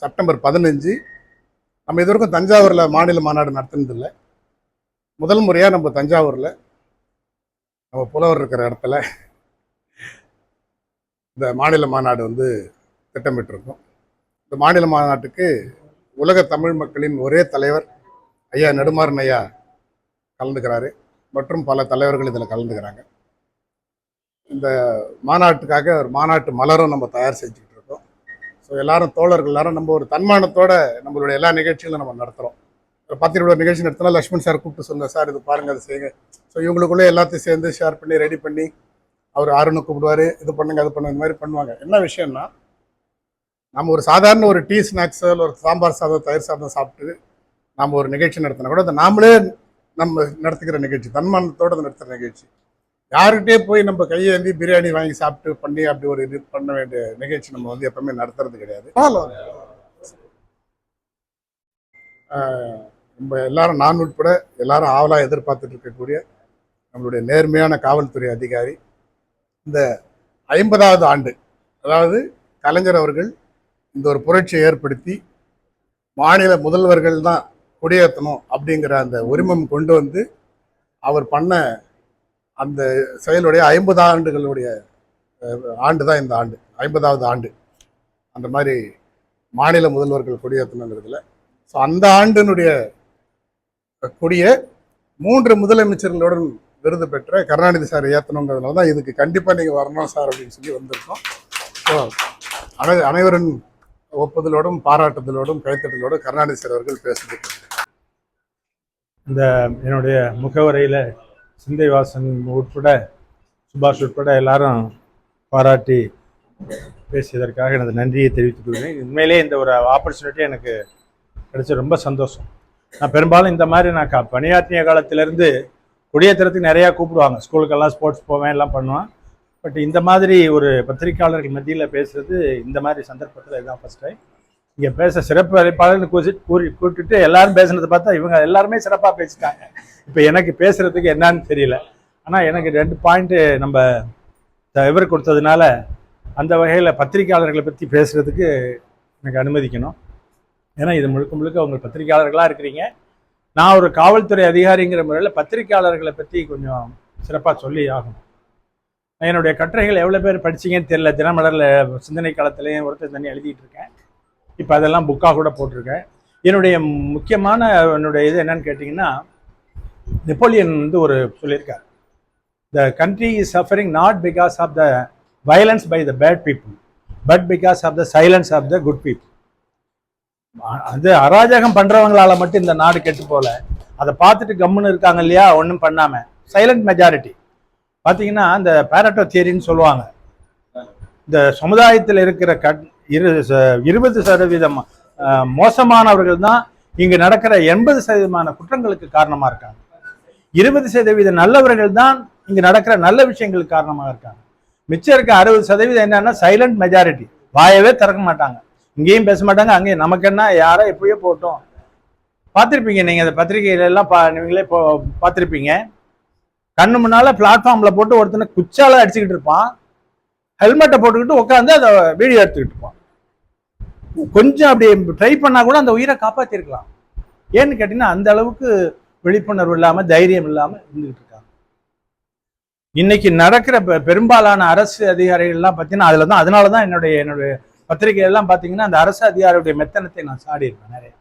செப்டம்பர் 15 நம்ம இது வரைக்கும் தஞ்சாவூரில் மாநில மாநாடு நடத்துனதில்லை. முதல் முறையாக நம்ம தஞ்சாவூரில் நம்ம புலவர் இருக்கிற இடத்துல இந்த மாநில மாநாடு வந்து திட்டமிட்டிருக்கோம். இந்த மாநில மாநாட்டுக்கு உலக தமிழ் மக்களின் ஒரே தலைவர் ஐயா நெடுமாறன் ஐயா கலந்துக்கிறாரு மற்றும் பல தலைவர்கள் இதில் கலந்துக்கிறாங்க. இந்த மாநாட்டுக்காக ஒரு மாநாட்டு மலரும் நம்ம தயார் செஞ்சுக்கிட்டு இருக்கோம். ஸோ எல்லாரும் தோழர்கள் எல்லாரும் நம்ம ஒரு தன்மானத்தோட நம்மளுடைய எல்லா நிகழ்ச்சிகளும் நம்ம நடத்துகிறோம். ஒரு 10 நிகழ்ச்சி நடத்தினா லக்ஷ்மண் சார் கூப்பிட்டு சொன்னார், சார் இது பாருங்கள், அதை செய்யுங்க. ஸோ இவங்களுக்குள்ளே எல்லாத்தையும் சேர்ந்து ஷேர் பண்ணி ரெடி பண்ணி அவர் ஆறுன்னு கூப்பிடுவார், இது பண்ணுங்க அது பண்ணுங்க, இந்த மாதிரி பண்ணுவாங்க. என்ன விஷயம்னா, நம்ம ஒரு சாதாரண ஒரு டீ ஸ்நாக்ஸோ இல்லை ஒரு சாம்பார் சாதம் தயிர் சாதம் சாப்பிட்டு நம்ம ஒரு நிகழ்ச்சி நடத்தினா கூட அதை நாமளே நம்ம நடத்துக்கிற நிகழ்ச்சி, தன்மானத்தோடு நடத்துகிற நிகழ்ச்சி. யாருக்கிட்டே போய் நம்ம கையேந்தி பிரியாணி வாங்கி சாப்பிட்டு பண்ணி அப்படி ஒரு இது பண்ண வேண்டிய நிகழ்ச்சி நம்ம வந்து எப்பவுமே நடத்துறது கிடையாது. நம்ம எல்லாரும், நான் உட்பட எல்லாரும் ஆவலாக எதிர்பார்த்துட்டு இருக்கக்கூடிய நம்மளுடைய நேர்மையான காவல்துறை அதிகாரி இந்த 50வது ஆண்டு, அதாவது கலைஞர் அவர்கள் இந்த ஒரு புரட்சியை ஏற்படுத்தி மாநில முதல்வர்கள் தான் கொடியேற்றணும் அப்படிங்கிற அந்த உரிமம் கொண்டு வந்து அவர் பண்ண அந்த செயலுடைய 50 ஆண்டுகளுடைய ஆண்டு தான் இந்த ஆண்டு, 50வது ஆண்டு. அந்த மாதிரி மாநில முதல்வர்கள் கொடியேற்றணுங்கிறதுல ஸோ அந்த ஆண்டினுடைய கொடியை 3 முதலமைச்சர்களுடன் விருது பெற்ற கருணாநிதி சார் ஏற்றணுங்கிறதுனால தான் இதுக்கு கண்டிப்பாக நீங்கள் வரணும் சார் அப்படின்னு சொல்லி வந்திருக்கோம். ஸோ அனைவரின் ஒப்புதலோடும் பாராட்டுதலோடும் கைத்தட்டலோடும் கருணாநிதி சார் அவர்கள் பேசுகிறார். இந்த என்னுடைய முகவரையில் சிந்தைவாசன் உட்பட சுபாஷ் உட்பட எல்லாரும் பாராட்டி பேசியதற்காக எனது நன்றியை தெரிவித்துக் கொள்கிறேன். உண்மையிலே இந்த ஒரு ஆப்பர்ச்சுனிட்டி எனக்கு கிடைச்ச ரொம்ப சந்தோஷம். நான் பெரும்பாலும் இந்த மாதிரி நான் பணியாற்றிய காலத்திலேருந்து கொடியேற்றத்துக்கு நிறையா கூப்பிடுவாங்க, ஸ்கூலுக்கெல்லாம் ஸ்போர்ட்ஸ் போவேன், எல்லாம் பண்ணுவேன். பட் இந்த மாதிரி ஒரு பத்திரிகையாளர்கள் மத்தியில் பேசுகிறது இந்த மாதிரி சந்தர்ப்பத்தில் இதுதான் ஃபர்ஸ்ட் டைம். இங்கே பேச சிறப்பு அழைப்பாளர்னு கூப்பிட்டுட்டு எல்லாரும் பேசுனதை பார்த்தா இவங்க எல்லாருமே சிறப்பாக பேசிட்டாங்க. இப்போ எனக்கு பேசுகிறதுக்கு என்னன்னு தெரியல. ஆனால் எனக்கு 2 பாயிண்ட்டு நம்ம இவர் கொடுத்ததுனால அந்த வகையில் பத்திரிகையாளர்களை பற்றி பேசுகிறதுக்கு எனக்கு அனுமதிக்கணும். ஏன்னா இது முழுக்க முழுக்க அவங்க பத்திரிகையாளர்களாக இருக்கிறீங்க. நான் ஒரு காவல்துறை அதிகாரிங்கிற முறையில் பத்திரிகையாளர்களை பற்றி கொஞ்சம் சிறப்பாக சொல்லி ஆகணும். என்னுடைய கட்டுரைகள் எவ்வளோ பேர் படிச்சிங்கன்னு தெரியல. தினமலரில் சிந்தனை காலத்துலேயும் ஒருத்தர் தண்ணி எழுதிட்டு இருக்கேன். இப்போ அதெல்லாம் புக்காக கூட போட்டிருக்கேன். என்னுடைய முக்கியமான இது என்னன்னு கேட்டிங்கன்னா, நெப்போலியன் வந்து ஒரு சொல்லியிருக்கார், the country is suffering not because of the violence by the bad people but because of the silence of the good people. அது அராஜகம் பண்ணுறவங்களால மட்டும் இந்த நாடு கெட்டு போகல, அதை பார்த்துட்டு கம்முன்னு இருக்காங்க இல்லையா, ஒன்றும் பண்ணாமல் சைலண்ட் மெஜாரிட்டி. பார்த்தீங்கன்னா இந்த பேரட்டோ தியரின்னு சொல்லுவாங்க, இந்த சமுதாயத்தில் இருக்கிற 20% மோசமானவர்கள் தான் இங்கு நடக்கிற 80% குற்றங்களுக்கு காரணமாக இருக்காங்க. 20% நல்லவர்கள் தான் இங்கு நடக்கிற நல்ல விஷயங்களுக்கு காரணமாக இருக்காங்க. மிச்சம் இருக்க 60% என்னன்னா சைலண்ட் மெஜாரிட்டி, வாயவே திறக்க மாட்டாங்க, இங்கேயும் பேச மாட்டாங்க, அங்கேயும் நமக்கு என்ன யாரோ எப்படியோ போட்டோம். பார்த்துருப்பீங்க நீங்கள் அந்த பத்திரிகைகளெல்லாம் நீங்களே பார்த்துருப்பீங்க. கண்ணு முன்னால பிளாட்ஃபார்ம்ல போட்டு ஒருத்தனை குச்சால அடிச்சுக்கிட்டு இருப்பான், ஹெல்மெட்டை போட்டுக்கிட்டு உட்காந்து அதை வீடியோ எடுத்துக்கிட்டு இருப்பான். கொஞ்சம் அப்படி ட்ரை பண்ணா கூட அந்த உயிரை காப்பாற்றிருக்கலாம். ஏன்னு கேட்டீங்கன்னா அந்த அளவுக்கு விழிப்புணர்வு இல்லாமல் தைரியம் இல்லாமல் இருந்துகிட்டு இருக்காங்க. இன்னைக்கு நடக்கிற பெரும்பாலான அரசு அதிகாரிகள்லாம் பார்த்தீங்கன்னா அதில் தான், அதனால தான் என்னுடைய பத்திரிகையெல்லாம் பார்த்தீங்கன்னா அந்த அரசு அதிகாரியுடைய மெத்தனத்தை நான் சாடி இருப்பேன் நிறைய.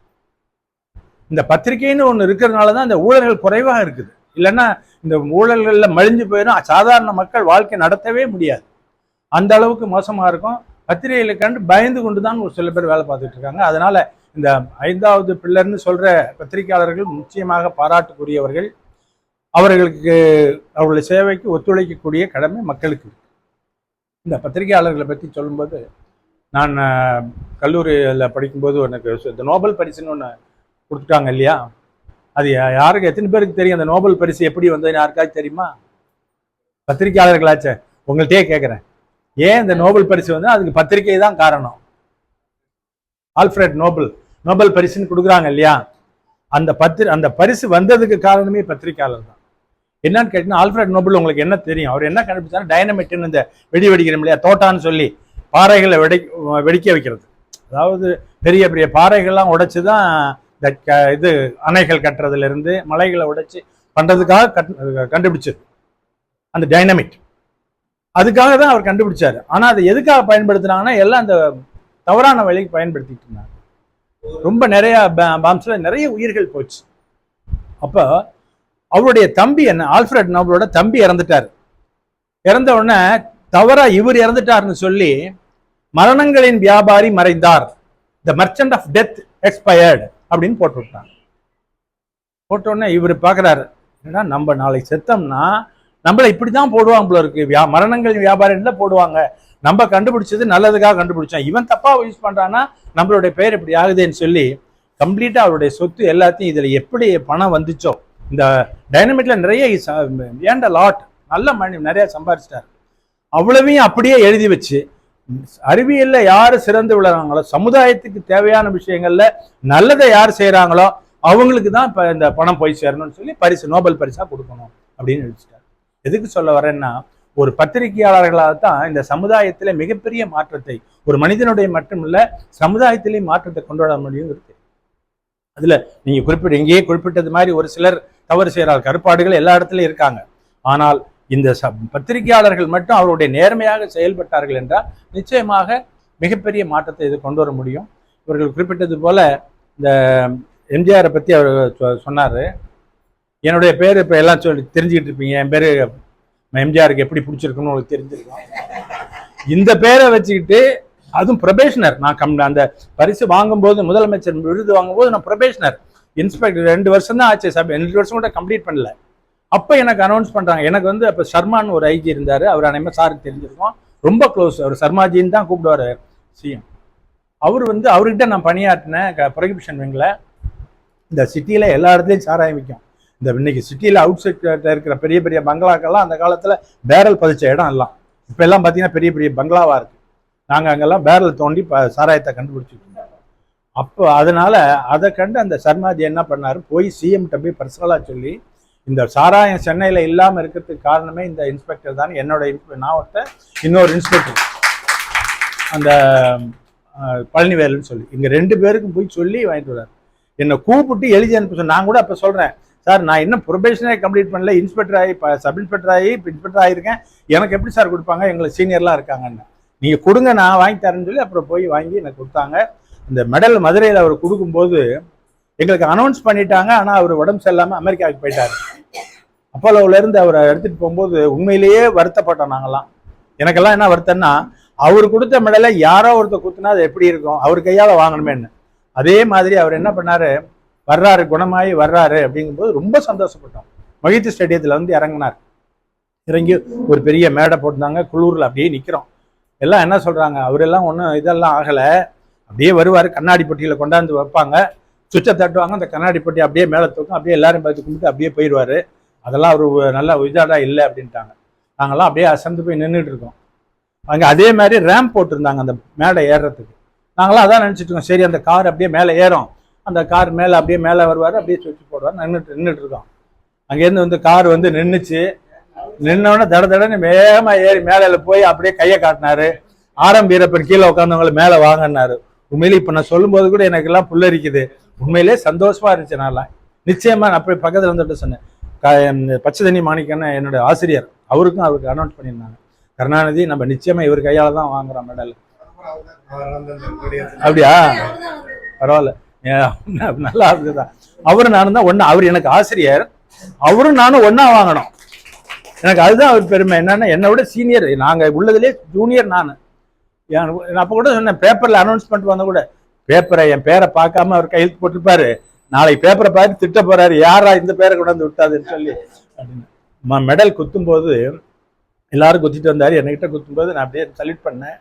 இந்த பத்திரிகைன்னு ஒன்று இருக்கிறதுனால தான் இந்த ஊழல்கள் குறைவாக இருக்குது. இல்லைன்னா இந்த ஊழல்களில் மழிஞ்சு போயிடும், சாதாரண மக்கள் வாழ்க்கை நடத்தவே முடியாது, அந்த அளவுக்கு மோசமாக இருக்கும். பத்திரிகைகளை கண்டு பயந்து கொண்டு தான் ஒரு சில பேர் வேலை பார்த்துட்டு இருக்காங்க. அதனால இந்த 5வது பில்லர்னு சொல்ற பத்திரிகையாளர்கள் நிச்சயமாக பாராட்டுக்குரியவர்கள். அவர்களுக்கு அவர்களுடைய சேவைக்கு ஒத்துழைக்கக்கூடிய கடமை மக்களுக்கு. இந்த பத்திரிகையாளர்களை பற்றி சொல்லும்போது, நான் கல்லூரியில் படிக்கும்போது எனக்கு இந்த நோபல் பரிசுன்னு ஒன்று கொடுத்துட்டாங்க இல்லையா, அது யாருக்கு எத்தனை பேருக்கு தெரியும்? அந்த நோபல் பரிசு எப்படி வந்ததுன்னு யாருக்காச்சும் தெரியுமா? பத்திரிகையாளர்களாச்சே, உங்கள்கிட்டயே கேட்குறேன், ஏன் இந்த நோபல் பரிசு வந்து அதுக்கு பத்திரிகை தான் காரணம். ஆல்ஃபிரட் நோபல் பரிசுன்னு கொடுக்குறாங்க இல்லையா, அந்த பரிசு வந்ததுக்கு காரணமே பத்திரிகையாளர் தான். என்னன்னு கேட்டீங்கன்னா, ஆல்ஃபிரட் நோபல் உங்களுக்கு என்ன தெரியும், அவர் என்ன கண்டுபிடிச்சாரு, டைனமைட்னு இந்த வெடி வெடிக்கிறோம் இல்லையா, தோட்டான்னு சொல்லி பாறைகளை வெடிக்க வைக்கிறது. அதாவது பெரிய பெரிய பாறைகள்லாம் உடைச்சு தான் இது அணைகள் கட்டுறதுல இருந்து மலைகளை உடைச்சு பண்றதுக்காக கண்டுபிடிச்சது அந்த டைனமிட். அதுக்காக தான் அவர் கண்டுபிடிச்சாரு. ஆனா அதை எதுக்காக பயன்படுத்துனாங்கன்னா, எல்லாம் அந்த தவறான வழிக்கு பயன்படுத்திட்டு இருந்தாங்க. ரொம்ப நிறைய பாம்ஸ்ல நிறைய உயிர்கள் போச்சு. அப்ப அவருடைய தம்பி என்ன, ஆல்ஃபிரட் நோபலோட தம்பி இறந்துட்டாரு. இறந்த உடனே தவறா இவர் இறந்துட்டாருன்னு சொல்லி மரணங்களின் வியாபாரி மறைந்தார், the merchant of death expired அப்படின்னு போட்டு விட்டாங்க. போட்டோடனே இவர் பாக்குறாரு, ஏன்னா நம்ம நாளைக்கு செத்தோம்னா நம்மள இப்படிதான் போடுவாங்க போல இருக்கு, மரணங்களின் வியாபாரில போடுவாங்க, நம்ம கண்டுபிடிச்சது நல்லதுக்காக கண்டுபிடிச்சோம், இவன் தப்பா யூஸ் பண்றான்னா நம்மளுடைய பெயர் இப்படி ஆகுதுன்னு சொல்லி கம்ப்ளீட்டா அவருடைய சொத்து எல்லாத்தையும் இதுல எப்படி பணம் வந்துச்சோ, இந்த டைனமிட்ல நிறைய ஏண்ட லாட் நல்ல மணி நிறைய சம்பாதிச்சிட்டாரு. அவ்வளவையும் அப்படியே எழுதி வச்சு அறிவியல்ல யாரு சிறந்து விளையாடுறாங்களோ, சமுதாயத்துக்கு தேவையான விஷயங்கள்ல நல்லதை யார் செய்யறாங்களோ அவங்களுக்கு தான் இப்ப இந்த பணம் போய் சேரணும்னு சொல்லி பரிசு, நோபல் பரிசா கொடுக்கணும் அப்படின்னு நினைச்சிட்டாரு. எதுக்கு சொல்ல வரேன்னா, ஒரு பத்திரிகையாளர்களாகத்தான் இந்த சமுதாயத்தில மிகப்பெரிய மாற்றத்தை, ஒரு மனிதனுடைய மட்டுமில்ல சமுதாயத்திலே மாற்றத்தை கொண்டு வர முடியும் இருக்கு. அதுல நீங்க இங்கேயே குறிப்பிட்டது மாதிரி ஒரு சிலர் தவறு செய்யறாங்க, கருப்பாடுகள் எல்லா இடத்துலயும் இருக்காங்க. ஆனால் இந்த பத்திரிகையாளர்கள் மட்டும் அவருடைய நேர்மையாக செயல்பட்டார்கள் என்றால் நிச்சயமாக மிகப்பெரிய மாற்றத்தை இது கொண்டு வர முடியும். இவர்கள் குறிப்பிட்டது போல இந்த எம்ஜிஆரை பத்தி அவர் சொன்னாரு. என்னுடைய பேர் இப்ப எல்லாம் சொல்லி தெரிஞ்சுக்கிட்டு இருப்பீங்க, என் பேரு எம்ஜிஆருக்கு எப்படி பிடிச்சிருக்குன்னு உங்களுக்கு தெரிஞ்சிருக்கும். இந்த பேரை வச்சுக்கிட்டு, அதுவும் ப்ரொபேஷனர், நான் அந்த பரிசு வாங்கும்போது, முதலமைச்சர் விருது வாங்கும்போது நான் ப்ரொபேஷனர் இன்ஸ்பெக்டர் 2 வருஷம் தான் ஆச்சு, 2 வருஷம் கூட கம்ப்ளீட் பண்ணல. அப்ப எனக்கு அனௌன்ஸ் பண்றாங்க, எனக்கு வந்து அப்ப சர்மான்னு ஒரு ஐஜி இருந்தாரு, அவர் அனைவரும் சாருக்கு தெரிஞ்சிருக்கோம், ரொம்ப க்ளோஸ், அவர் சர்மாஜின்னு தான் கூப்பிடுவாரு சிஎம். அவர் வந்து அவர்கிட்ட நான் பணியாற்றினேன் ப்ரொஹிபிஷன் விங்கில். இந்த சிட்டியில எல்லா இடத்துலையும் சாராயம் விற்கும். இந்த இன்னைக்கு சிட்டியில அவுட் சைட்ல இருக்கிற பெரிய பெரிய பங்களாக்கெல்லாம் அந்த காலத்துல பேரல் பதிச்ச இடம் எல்லாம், இப்ப எல்லாம் பாத்தீங்கன்னா பெரிய பெரிய பங்களாவா இருக்கு. நாங்க அங்கெல்லாம் பேரல் தோண்டி சாராயத்தை கண்டுபிடிச்சிட்டு இருந்தோம். அப்போ அதனால அதை கண்டு அந்த சர்மாஜி என்ன பண்ணாரு, போய் சிஎம் போய் பர்சனலா சொல்லி, இந்த சாராயம் சென்னையில இல்லாம இருக்கிறதுக்கு காரணமே இந்த இன்ஸ்பெக்டர் தான், என்னோட நான் ஒருத்தர், இன்னொரு இன்ஸ்பெக்டர் அந்த பழனிவேலுன்னு சொல்லி, இங்க 2 பேருக்கும் போய் சொல்லி வாங்கிட்டு வர்றாரு. என்னை கூப்பிட்டு எழுதி அனுப்ப சொன்ன. நான் கூட அப்ப சொல்றேன், சார் நான் இன்னும் ப்ரொபேஷனே கம்ப்ளீட் பண்ணல, இன்ஸ்பெக்டர் ஆகி சப் இன்ஸ்பெக்டர் ஆகி இப்போ இன்ஸ்பெக்டர் ஆகியிருக்கேன், எனக்கு எப்படி சார் கொடுப்பாங்க, எங்களுக்கு சீனியர்லாம் இருக்காங்கன்னு, நீங்க கொடுங்க நான் வாங்கி தரேன்னு சொல்லி அப்புறம் போய் வாங்கி எனக்கு கொடுத்தாங்க. இந்த மெடல் மதுரையில் அவர் கொடுக்கும்போது எங்களுக்கு அனௌன்ஸ் பண்ணிட்டாங்க, ஆனால் அவர் உடம்பு சரியில்லாமல் அமெரிக்காவுக்கு போயிட்டாரு. அப்போலோவில் இருந்து அவரை எடுத்துட்டு போகும்போது உண்மையிலேயே வருத்தப்பட்டோம் நாங்கெல்லாம். எனக்கெல்லாம் என்ன வருத்தம்னா, அவர் கொடுத்த மெடலை யாரோ ஒருத்தர் கொடுத்தனா அது எப்படி இருக்கும், அவர் கையால் வாங்கணுமேன்னு. அதே மாதிரி அவர் என்ன பண்ணாரு, வர்றாரு, குணமாயி வர்றாரு அப்படிங்கும்போது ரொம்ப சந்தோஷப்பட்டோம். மகிழ்ச்சி ஸ்டேடியத்தில் வந்து இறங்கினார். இறங்கி ஒரு பெரிய மேடை போட்டிருந்தாங்க, குளூரில் அப்படியே நிற்கிறோம். எல்லாம் என்ன சொல்றாங்க, அவரெல்லாம் ஒன்றும் இதெல்லாம் ஆகலை, அப்படியே வருவார், கண்ணாடி பெட்டியில் கொண்டாந்து வைப்பாங்க, சுவிட்சை தட்டுவாங்க, அந்த கண்ணாடி பெட்டி அப்படியே மேலே தூக்கும், அப்படியே எல்லாரும் பார்த்து கும்பிட்டு அப்படியே போயிடுவார், அதெல்லாம் ஒரு நல்ல இதாடா இல்லை அப்படின்ட்டாங்க. நாங்கள்லாம் அப்படியே அசந்து போய் நின்றுட்டு இருக்கோம். அங்கே அதே மாதிரி ரேம்ப் போட்டிருந்தாங்க அந்த மேடை ஏறுறதுக்கு. நாங்களாம் அதான் நினச்சிட்டு இருக்கோம், சரி அந்த கார் அப்படியே மேலே ஏறும், அந்த கார் மேலே அப்படியே மேலே வருவார், அப்படியே சுவிட்ச் போடுவார், நின்றுட்டு இருக்கோம். அங்கேருந்து வந்து கார் வந்து நின்றுச்சு, நின்னோடனே தடன்னு வேகமாக ஏறி மேலே போய் அப்படியே கையை காட்டினாரு. ஆரம் வீரப்பன் கீழே உட்காந்தவங்களை மேலே வாங்கினாரு. உண்மையிலே இப்போ நான் சொல்லும்போது கூட எனக்கு எல்லாம் புல்லரிக்குது, உண்மையிலே சந்தோஷமா இருந்துச்சு. நான்லாம் நிச்சயமா நான் போய் பக்கத்தில் வந்துட்டு சொன்னேன், பச்சை தண்ணி மாணிக்கன்னு என்னோட ஆசிரியர், அவருக்கு அனௌன்ஸ் பண்ணியிருந்தாங்க, கருணாநிதி நம்ம நிச்சயமா இவர் கையால தான் வாங்குறோம் மெடல். அப்படியா, பரவாயில்ல, நல்லா இருக்குதான். அவரும் நானும் தான் ஒன்னா, அவர் எனக்கு ஆசிரியர், அவரும் நானும் ஒன்னா வாங்கணும். எனக்கு அதுதான் அவர் பெருமை. என்னன்னா என்னை விட சீனியர், நாங்க உள்ளதுலேயே ஜூனியர். நான் அப்ப கூட சொன்னேன், பேப்பர்ல அனௌன்ஸ்மெண்ட் வந்த கூட பேப்பரை என் பேரை பார்க்காம அவர் கையெழுத்து போட்டிருப்பாரு, நாளைக்கு பேப்பரை பார்த்து திட்ட போறாரு, யாரா இந்த பேரை கொண்டாந்து விட்டாதுன்னு சொல்லி. மெடல் குத்தும் போது எல்லாரும் குத்திட்டு வந்தாரு, என்கிட்ட குத்தும் போது நான் அப்படியே சல்யூட் பண்ணேன்.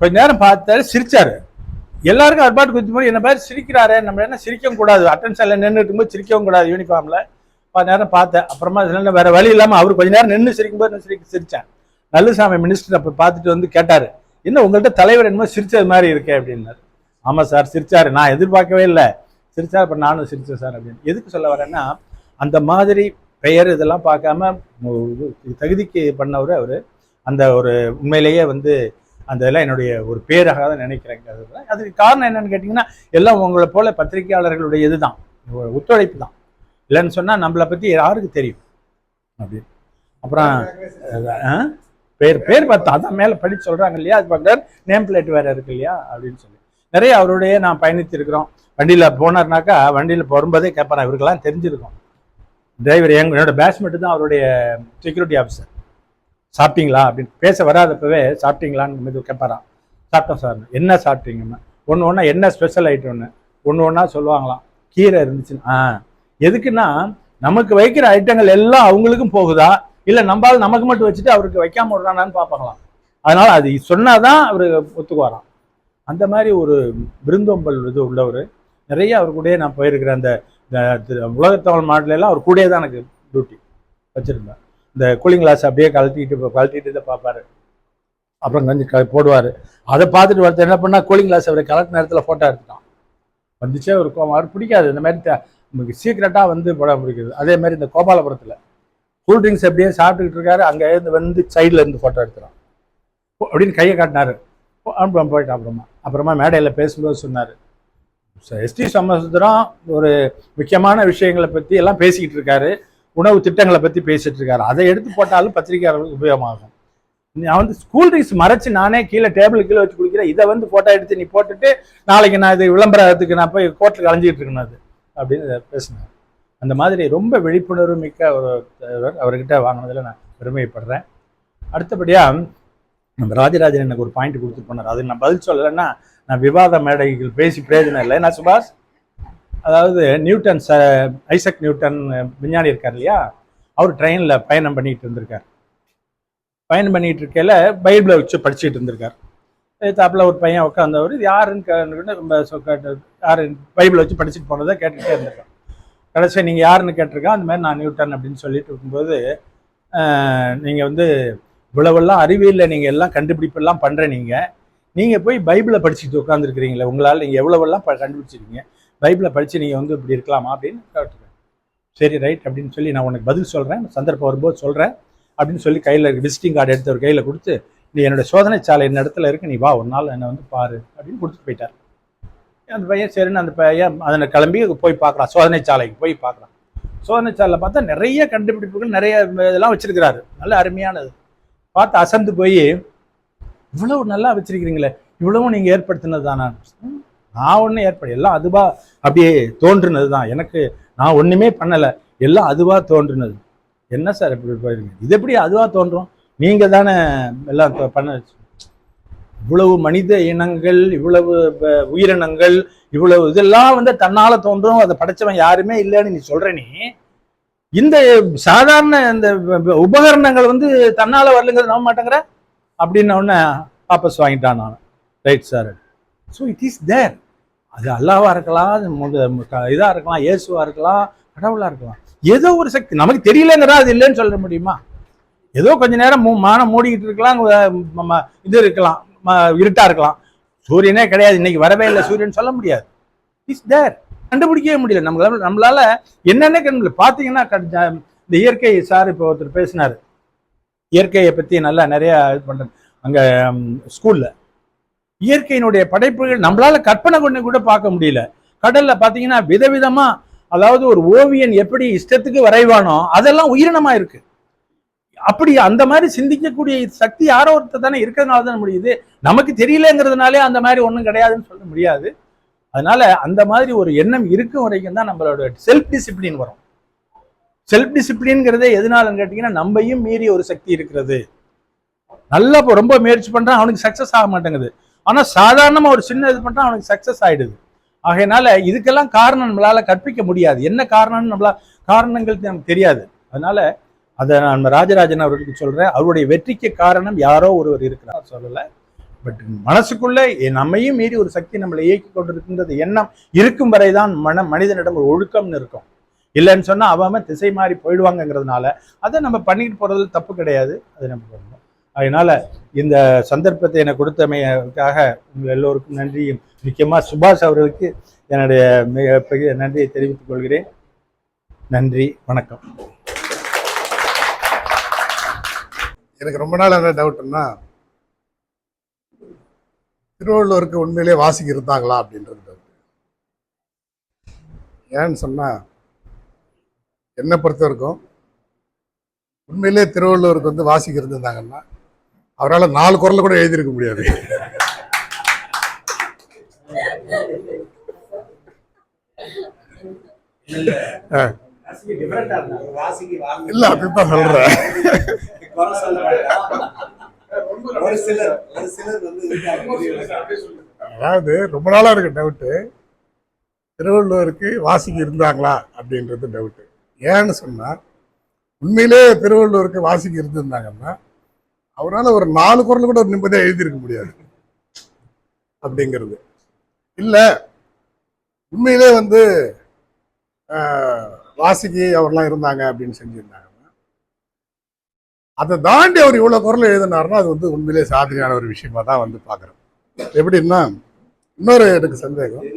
கொஞ்ச நேரம் பார்த்தாரு, சிரிச்சாரு. எல்லாருக்கும் அவர் பாட்டு குத்தும் போது என்ன பாரு சிரிக்கிறாரு, நம்ம என்ன சிரிக்கவும் கூடாது, அட்டென்ஷன்ல நின்றுட்டு போது சிரிக்கவும் கூடாது யூனிஃபார்ம்ல. நேரம் பார்த்தேன். அப்புறமா வேற வழி இல்லாம அவர் கொஞ்ச நேரம் நின்று சிரிக்கும் போது சிரிச்சேன். நல்லுசாமி மினிஸ்டர் அப்போ பார்த்துட்டு வந்து கேட்டார், என்ன உங்கள்கிட்ட தலைவர் என்னமோ சிரிச்சது மாதிரி இருக்கே அப்படின்னாரு. ஆமாம் சார் சிரிச்சாரு, நான் எதிர்பார்க்கவே இல்லை, சிரிச்சார், அப்புறம் நானும் சிரிச்சேன் சார் அப்படின்னு. எதுக்கு சொல்ல வரேன்னா, அந்த மாதிரி பெயர் இதெல்லாம் பார்க்காம தகுதிக்கு பண்ணவர் அவர். அந்த ஒரு உண்மையிலேயே வந்து அந்த இதெல்லாம் என்னுடைய ஒரு பேராக தான் நினைக்கிறேங்க. அதுக்கு காரணம் என்னன்னு கேட்டிங்கன்னா, எல்லாம் உங்களை போல பத்திரிகையாளர்களுடைய இதுதான், ஒத்துழைப்பு தான். இல்லைன்னு சொன்னால் நம்மளை பற்றி யாருக்கு தெரியும் அப்படின்னு. அப்புறம் பேர் பார்த்தா அதான் மேலே படித்து சொல்கிறாங்க இல்லையா, அது பார்க்குறாரு நேம் பிளேட் வேறு இருக்கு இல்லையா அப்படின்னு சொல்லி நிறைய அவருடைய நான் பயணித்திருக்கிறோம். வண்டியில் போனார்னாக்கா வண்டியில் வரும்போதே கேட்பாரா, இவருக்கெல்லாம் தெரிஞ்சிருக்கும். டிரைவர் என்னோட பேட்ச்மெட்டு தான் அவருடைய செக்யூரிட்டி ஆஃபீஸர். சாப்பிட்டீங்களா அப்படின்னு பேச வராதப்பவே சாப்பிட்டீங்களான்னு இது கேட்பாரான். சாப்பிட்டோம் சார். என்ன சாப்பிட்டீங்கன்னு ஒன்று ஒன்றா என்ன ஸ்பெஷல் ஐட்டம்னு ஒன்று ஒன்றா சொல்லுவாங்களாம். கீரை இருந்துச்சுன்னு. எதுக்குன்னா நமக்கு வைக்கிற ஐட்டங்கள் எல்லாம் அவங்களுக்கும் போகுதா, இல்லை நம்மளால நமக்கு மட்டும் வச்சுட்டு அவருக்கு வைக்காம விடுறானான்னு பார்ப்பாங்களாம். அதனால அது சொன்னாதான் அவரு ஒத்துக்குவாராம். அந்த மாதிரி ஒரு விருந்தோம்பல் இது உள்ளவர். நிறைய அவர் கூடயே நான் போயிருக்கிறேன். அந்த உலகத்தமிழ் மாடலாம் அவர் கூடயே தான் எனக்கு டியூட்டி வச்சிருந்தேன். இந்த கூலிங் கிளாஸ் அப்படியே கழட்டிட்டு இதை பார்ப்பாரு, அப்புறம் கொஞ்சம் போடுவார். அதை பார்த்துட்டு ஒருத்தர் என்ன பண்ணா, கூலிங் கிளாஸ் அவரை கலெக்ட் நேரத்தில் ஃபோட்டோ எடுத்துட்டான். வந்துச்சே ஒரு அவர் பிடிக்காது இந்த மாதிரி நமக்கு சீக்கிரட்டாக வந்து படம் பிடிக்குது. அதே மாதிரி இந்த கோபாலபுரத்தில் கூல்ட்ரிங்க்ஸ் எப்படியே சாப்பிட்டுக்கிட்டு இருக்காரு, அங்கே வந்து சைடில் இருந்து ஃபோட்டோ எடுத்துறான் அப்படின்னு கையை காட்டினாரு. போயிட்டான். அப்புறமா மேடையில் பேசும்போது சொன்னார், எஸ்டி சோமசுந்தரம் ஒரு முக்கியமான விஷயங்களை பற்றி எல்லாம் பேசிக்கிட்டு இருக்காரு, உணவு திட்டங்களை பற்றி பேசிட்டு இருக்காரு, அதை எடுத்து போட்டாலும் பத்திரிகையாளர்களுக்கு உபயோகமாகும். நான் வந்து ஸ்கூல் ட்ரிங்க்ஸ் மறைச்சு நானே கீழே டேபிள் கீழே வச்சு குடிக்கிறேன், இதை வந்து ஃபோட்டோ எடுத்து நீ போட்டுட்டு நாளைக்கு நான் இது விளம்பரத்துக்கு நான் போய் கோர்ட்டில் அலைஞ்சிட்டு இருக்கணும் அது அப்படின்னு பேசினார். அந்த மாதிரி ரொம்ப விழிப்புணர்வு மிக்க ஒரு அவர்கிட்ட வாங்கினதில் நான் பெருமைப்படுறேன். அடுத்தபடியாக நம்ம ராஜராஜன் எனக்கு ஒரு பாயிண்ட் கொடுத்துட்டு போனார். அதுக்கு நான் பதில் சொல்லலைன்னா நான் விவாத மேடைகள் பேசி பிரயோஜனம் இல்லை. நான் சுபாஷ், அதாவது நியூட்டன் ஐசக் நியூட்டன் விஞ்ஞானி இருக்கார் இல்லையா, அவர் ட்ரெயினில் பயணம் பண்ணிட்டு இருந்திருக்கார். பயணம் பண்ணிட்டு இருக்கையில் பைபிளை வச்சு படிச்சுட்டு இருந்திருக்கார். தாப்பில் ஒரு பையன் உட்காந்தவர், இது யாருன்னு யார் பைபிளை வச்சு படிச்சுட்டு போனதை கேட்டுக்கிட்டே இருந்திருக்கார். கடைசியாக நீங்கள் யாருன்னு கேட்டிருக்கா, அந்த மாதிரி நான் நியூட்டன் அப்படின்னு சொல்லிட்டு இருக்கும்போது, நீங்கள் வந்து இவ்வளவெல்லாம் அறிவியலில் நீங்கள் எல்லாம் கண்டுபிடிப்பெல்லாம் பண்ணுற நீங்கள் போய் பைபிளை படிச்சுட்டு உட்காந்துருக்கிறீங்களே, உங்களால் நீங்கள் எவ்வளவெல்லாம் கண்டுபிடிச்சிருக்கீங்க, பைபிளை படித்து நீங்கள் வந்து இப்படி இருக்கலாமா அப்படின்னு கேட்டுருக்கேன். சரி ரைட் அப்படின்னு சொல்லி நான் உனக்கு பதில் சொல்கிறேன், சந்தர்ப்பம் வரும்போது சொல்கிறேன் அப்படின்னு சொல்லி கையில் விசிட்டிங் கார்டு எடுத்து ஒரு கையில் கொடுத்து, நீ என்னோடய சோதனை சாலை என்ன இடத்துல இருக்கு, நீ வா ஒரு நாள் என்னை வந்து பாரு அப்படின்னு கொடுத்துட்டு போயிட்டார். அந்த பையன் சரின்னு அந்த பையன் அதனை கிளம்பி போய் பார்க்குறான், சோதனை சாலைக்கு போய் பார்க்குறான். சோதனை சாலையில் பார்த்தா நிறைய கண்டுபிடிப்புகள் நிறைய இதெல்லாம் வச்சிருக்கிறாரு, நல்ல அருமையானது. பார்த்து அசந்து போய், இவ்வளவு நல்லா வச்சிருக்கிறீங்களே, இவ்வளவும் நீங்கள் ஏற்படுத்தினது தானா? நான் ஒன்றும் எல்லாம் அதுவா அப்படியே தோன்றுனது தான், எனக்கு நான் ஒன்றுமே பண்ணலை, எல்லாம் அதுவாக தோன்றுனது. என்ன சார் இப்படி போயிருங்க, இது எப்படி அதுவாக தோன்றும், நீங்கள் தானே எல்லாம் பண்ண. இவ்வளவு மனித இனங்கள், இவ்வளவு உயிரினங்கள், இவ்வளவு இதெல்லாம் வந்து தன்னால் தோன்றும், அதை படைச்சவன் யாருமே இல்லைன்னு நீ சொல்கிற, நீ இந்த சாதாரண இந்த உபகரணங்கள் வந்து தன்னால் வரலுங்கிறது நம்ப மாட்டேங்கிற அப்படின்ன உடனே வாபஸ் வாங்கிட்டான் நான். Right sir. So it is there. அது அல்லாவா இருக்கலாம், இதாக இருக்கலாம், இயேசுவா இருக்கலாம், கடவுளாக இருக்கலாம், ஏதோ ஒரு சக்தி நமக்கு தெரியலங்கிறா அது இல்லைன்னு சொல்ல முடியுமா? ஏதோ கொஞ்ச நேரம் மானம் மூடிக்கிட்டு இருக்கலாம், இது இருக்கலாம், இருட்டா இருக்கலாம், சூரியனே கிடையாது இன்னைக்கு வரவே இல்லை சூரியன் சொல்ல முடியாது. இட்ஸ் தேர். கண்டுபிடிக்கவே முடியல நம்மளால என்னென்ன கண்டு பார்த்தீங்கன்னா, இந்த இயற்கை சார் இப்போ ஒருத்தர் பேசினார், இயற்கையை பற்றி நல்லா நிறைய இது பண்ணுறது அங்கே ஸ்கூலில். இயற்கையினுடைய படைப்புகள் நம்மளால கற்பனை கொண்டு கூட பார்க்க முடியல. கடலில் பார்த்தீங்கன்னா விதவிதமாக, அதாவது ஒரு ஓவியன் எப்படி இஷ்டத்துக்கு வரைவானோ அதெல்லாம் உயிரினமாக இருக்கு. அப்படி அந்த மாதிரி சிந்திக்கக்கூடிய சக்தி யாரோ ஒருத்தர் தானே இருக்கிறதுனால தான் முடியுது. நமக்கு தெரியலங்கிறதுனாலே அந்த மாதிரி ஒன்றும் கிடையாதுன்னு சொல்ல முடியாது. அதனால அந்த மாதிரி ஒரு எண்ணம் இருக்கும் வரைக்கும் தான் நம்மளோட செல்ஃப் டிசிப்ளின் வரும். செல்ஃப் டிசிப்ளின்ங்கிறதே எதனாலன்னு கேட்டீங்கன்னா, நம்மையும் மீறி ஒரு சக்தி இருக்கிறது. நல்லா ரொம்ப முயற்சி பண்றான், அவனுக்கு சக்சஸ் ஆக மாட்டேங்குது. ஆனா சாதாரணமா ஒரு சின்ன இது பண்றான், அவனுக்கு சக்சஸ் ஆயிடுது. ஆகையினால இதுக்கெல்லாம் காரணம் நம்மளால கற்பிக்க முடியாது. என்ன காரணம்னு காரணங்கள் நமக்கு தெரியாது. அதனால அதை நான் ராஜராஜன் அவர்களுக்கு சொல்றேன், அவருடைய வெற்றிக்கு காரணம் யாரோ ஒருவர் இருக்கிறார் சொல்லல. பட் மனசுக்குள்ள நம்மையும் மீறி ஒரு சக்தி நம்மளை இயக்கி கொண்டிருக்கின்றது எண்ணம் இருக்கும் வரைதான் மனிதனிடம் ஒரு ஒழுக்கம்னு இருக்கும். இல்லைன்னு சொன்னா அவன் திசை மாறி போயிடுவாங்கிறதுனால அதை நம்ம பண்ணிட்டு போறதுல தப்பு கிடையாது. அதை நம்ம பண்ணணும். அதனால இந்த சந்தர்ப்பத்தை எனக்கு கொடுத்தமைக்காக உங்கள் எல்லோருக்கும் நன்றியும், முக்கியமாக சுபாஷ் அவர்களுக்கு என்னுடைய மிகப்பெரிய நன்றியை தெரிவித்துக் கொள்கிறேன். நன்றி, வணக்கம். எனக்கு ரொம்ப நாள் என்ன டவுட்னா, திருவள்ளுவருக்கு உண்மையிலே வாசிக்கு இருந்தாங்களா அப்படின்றது டவுட். ஏன்னு சொன்னா, என்னை பொறுத்த வரைக்கும் உண்மையிலே திருவள்ளுவருக்கு வந்து வாசிக்கு இருந்திருந்தாங்கன்னா அவரால் 4 குறள் கூட எழுதியிருக்க முடியாது. இல்ல அப்படித்தான் சொல்றேன். அதாவது ரொம்ப நாளா இருக்கு டவுட்டு, திருவள்ளுவருக்கு வாசிக்கு இருந்தாங்களா அப்படின்றது டவுட்டு. ஏன்னு சொன்னா, உண்மையிலே திருவள்ளுவருக்கு வாசிக்கு இருந்திருந்தாங்கன்னா அவரால் ஒரு 4 குறள் கூட ஒரு நிம்மதியாக எழுதியிருக்க முடியாது அப்படிங்கிறது. இல்லை உண்மையிலே வந்து வாசிக்கு அவர்லாம் இருந்தாங்க அப்படின்னு செஞ்சிருந்தாங்கன்னா, அதை தாண்டி அவர் இவ்வளோ குறள் எழுதினாருன்னா அது வந்து உண்மையிலே சாதனையான ஒரு விஷயமா தான் வந்து பார்க்குறோம். எப்படின்னா, இன்னொரு எனக்கு சந்தேகம்,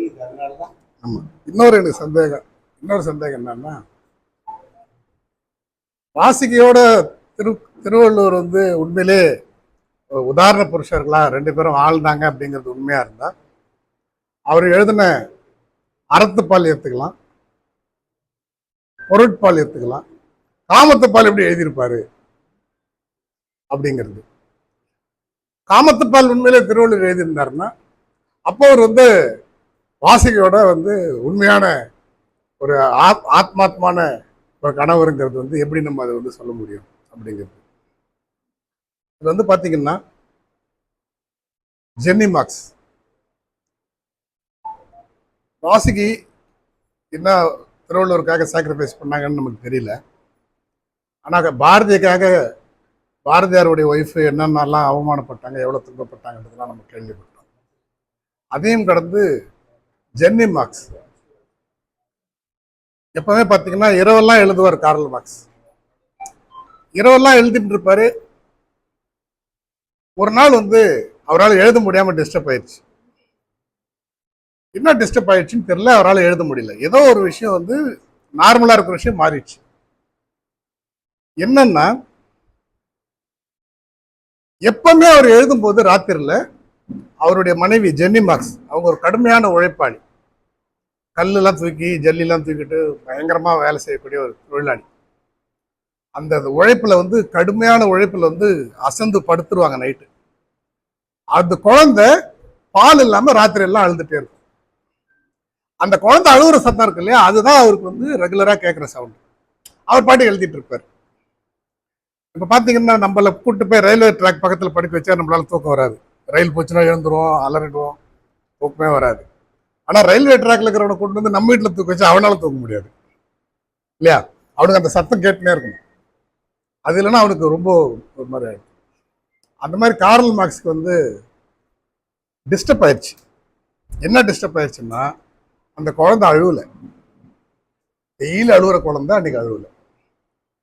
ஆமாம், இன்னொரு சந்தேகம் என்னன்னா, வாசிக்கையோட திருவள்ளுவர் வந்து உண்மையிலே உதாரண புருஷர்களா 2 பேரும் வாழ்ந்தாங்க அப்படிங்கிறது உண்மையா இருந்தா, அவர் எழுதின அறத்துப்பால் ஏத்துக்கலாம், பொருட்பால் ஏத்துக்கலாம், காமத்துப்பால் எப்படி எழுதியிருப்பாரு அப்படிங்கிறது. காமத்துப்பால் உண்மையிலே திருவள்ளுவர் எழுதியிருந்தாருன்னா அப்போ அவர் வந்து வாசிகையோட வந்து உண்மையான ஒரு ஆத்மாத்மான ஒரு கணவருங்கிறது வந்து எப்படி நம்ம அதை வந்து சொல்ல முடியும் அப்படிங்கிறது. இது வந்து பாத்தீங்கன்னா ஜென்னி மார்க்ஸ் வாசிகி என்ன திருவள்ளுவருக்காக சாக்ரிஃபைஸ் பண்ணாங்கன்னு நமக்கு தெரியல. ஆனால் பாரதியாருடைய ஒய்ஃபு என்னென்னலாம் அவமானப்பட்டாங்க, எவ்வளோ துன்பப்பட்டாங்கன்றதுலாம் நம்ம கேள்விப்பட்டோம். அதையும் கடந்து ஜென்னி மார்க்ஸ் எப்பவுமே பார்த்தீங்கன்னா இரவெல்லாம் எழுதுவார். கார்ல் மார்க்ஸ் இரவெல்லாம் எழுதிட்டு இருப்பாரு. ஒரு நாள் வந்து அவரால் எழுத முடியாம டிஸ்டர்ப் ஆயிடுச்சு. என்ன டிஸ்டர்ப் ஆயிடுச்சுன்னு தெரியல, அவரால் எழுத முடியல. ஏதோ ஒரு விஷயம் வந்து நார்மலா இருக்கிற விஷயம் மாறிடுச்சு. என்னன்னா, எப்பவுமே அவர் எழுதும்போது ராத்திரில அவருடைய மனைவி ஜென்னி மார்க்ஸ் அவங்க ஒரு கடுமையான உழைப்பாளி. கல்லெல்லாம் தூக்கி ஜல்லிலாம் தூக்கிட்டு பயங்கரமா வேலை செய்யக்கூடிய ஒரு தொழிலாளி. அந்த உழைப்புல வந்து கடுமையான உழைப்புல வந்து அசந்து படுத்துருவாங்க நைட்டு. அந்த குழந்தை பால் இல்லாம ராத்திரி எல்லாம் அழுதுட்டே இருக்கும். அந்த குழந்தை அழுகுற சத்தம் இருக்கு இல்லையா, அதுதான் அவருக்கு வந்து ரெகுலரா கேட்குற சவுண்ட். அவர் பாட்டு எழுதிட்டு இருப்பார். இப்ப பாத்தீங்கன்னா நம்மள கூட்டு போய் ரயில்வே ட்ராக் பக்கத்துல படிக்க வச்சா நம்மளால தூக்கம் வராது. ரயில் போச்சுன்னா எழுந்துருவோம், அலறிடுவோம், தூக்கமே வராது. ஆனா ரயில்வே ட்ராக்ல இருக்கிறவனை கொண்டு வந்து நம்ம வீட்டுல தூக்க வச்சா அவனால தூக்க முடியாது இல்லையா? அவனுக்கு அந்த சத்தம் கேட்டுனே இருக்கணும். அது இல்லைன்னா அவனுக்கு ரொம்ப ஒரு மாதிரி ஆயிடும். அந்த மாதிரி கார்ல் மார்க்ஸ்க்கு வந்து டிஸ்டர்ப் ஆயிடுச்சு. என்ன டிஸ்டர்ப் ஆயிடுச்சுன்னா, அந்த குழந்தை அழுவலை. டெய்லி அழுகுற குழந்தை அன்னைக்கு அழுவலை.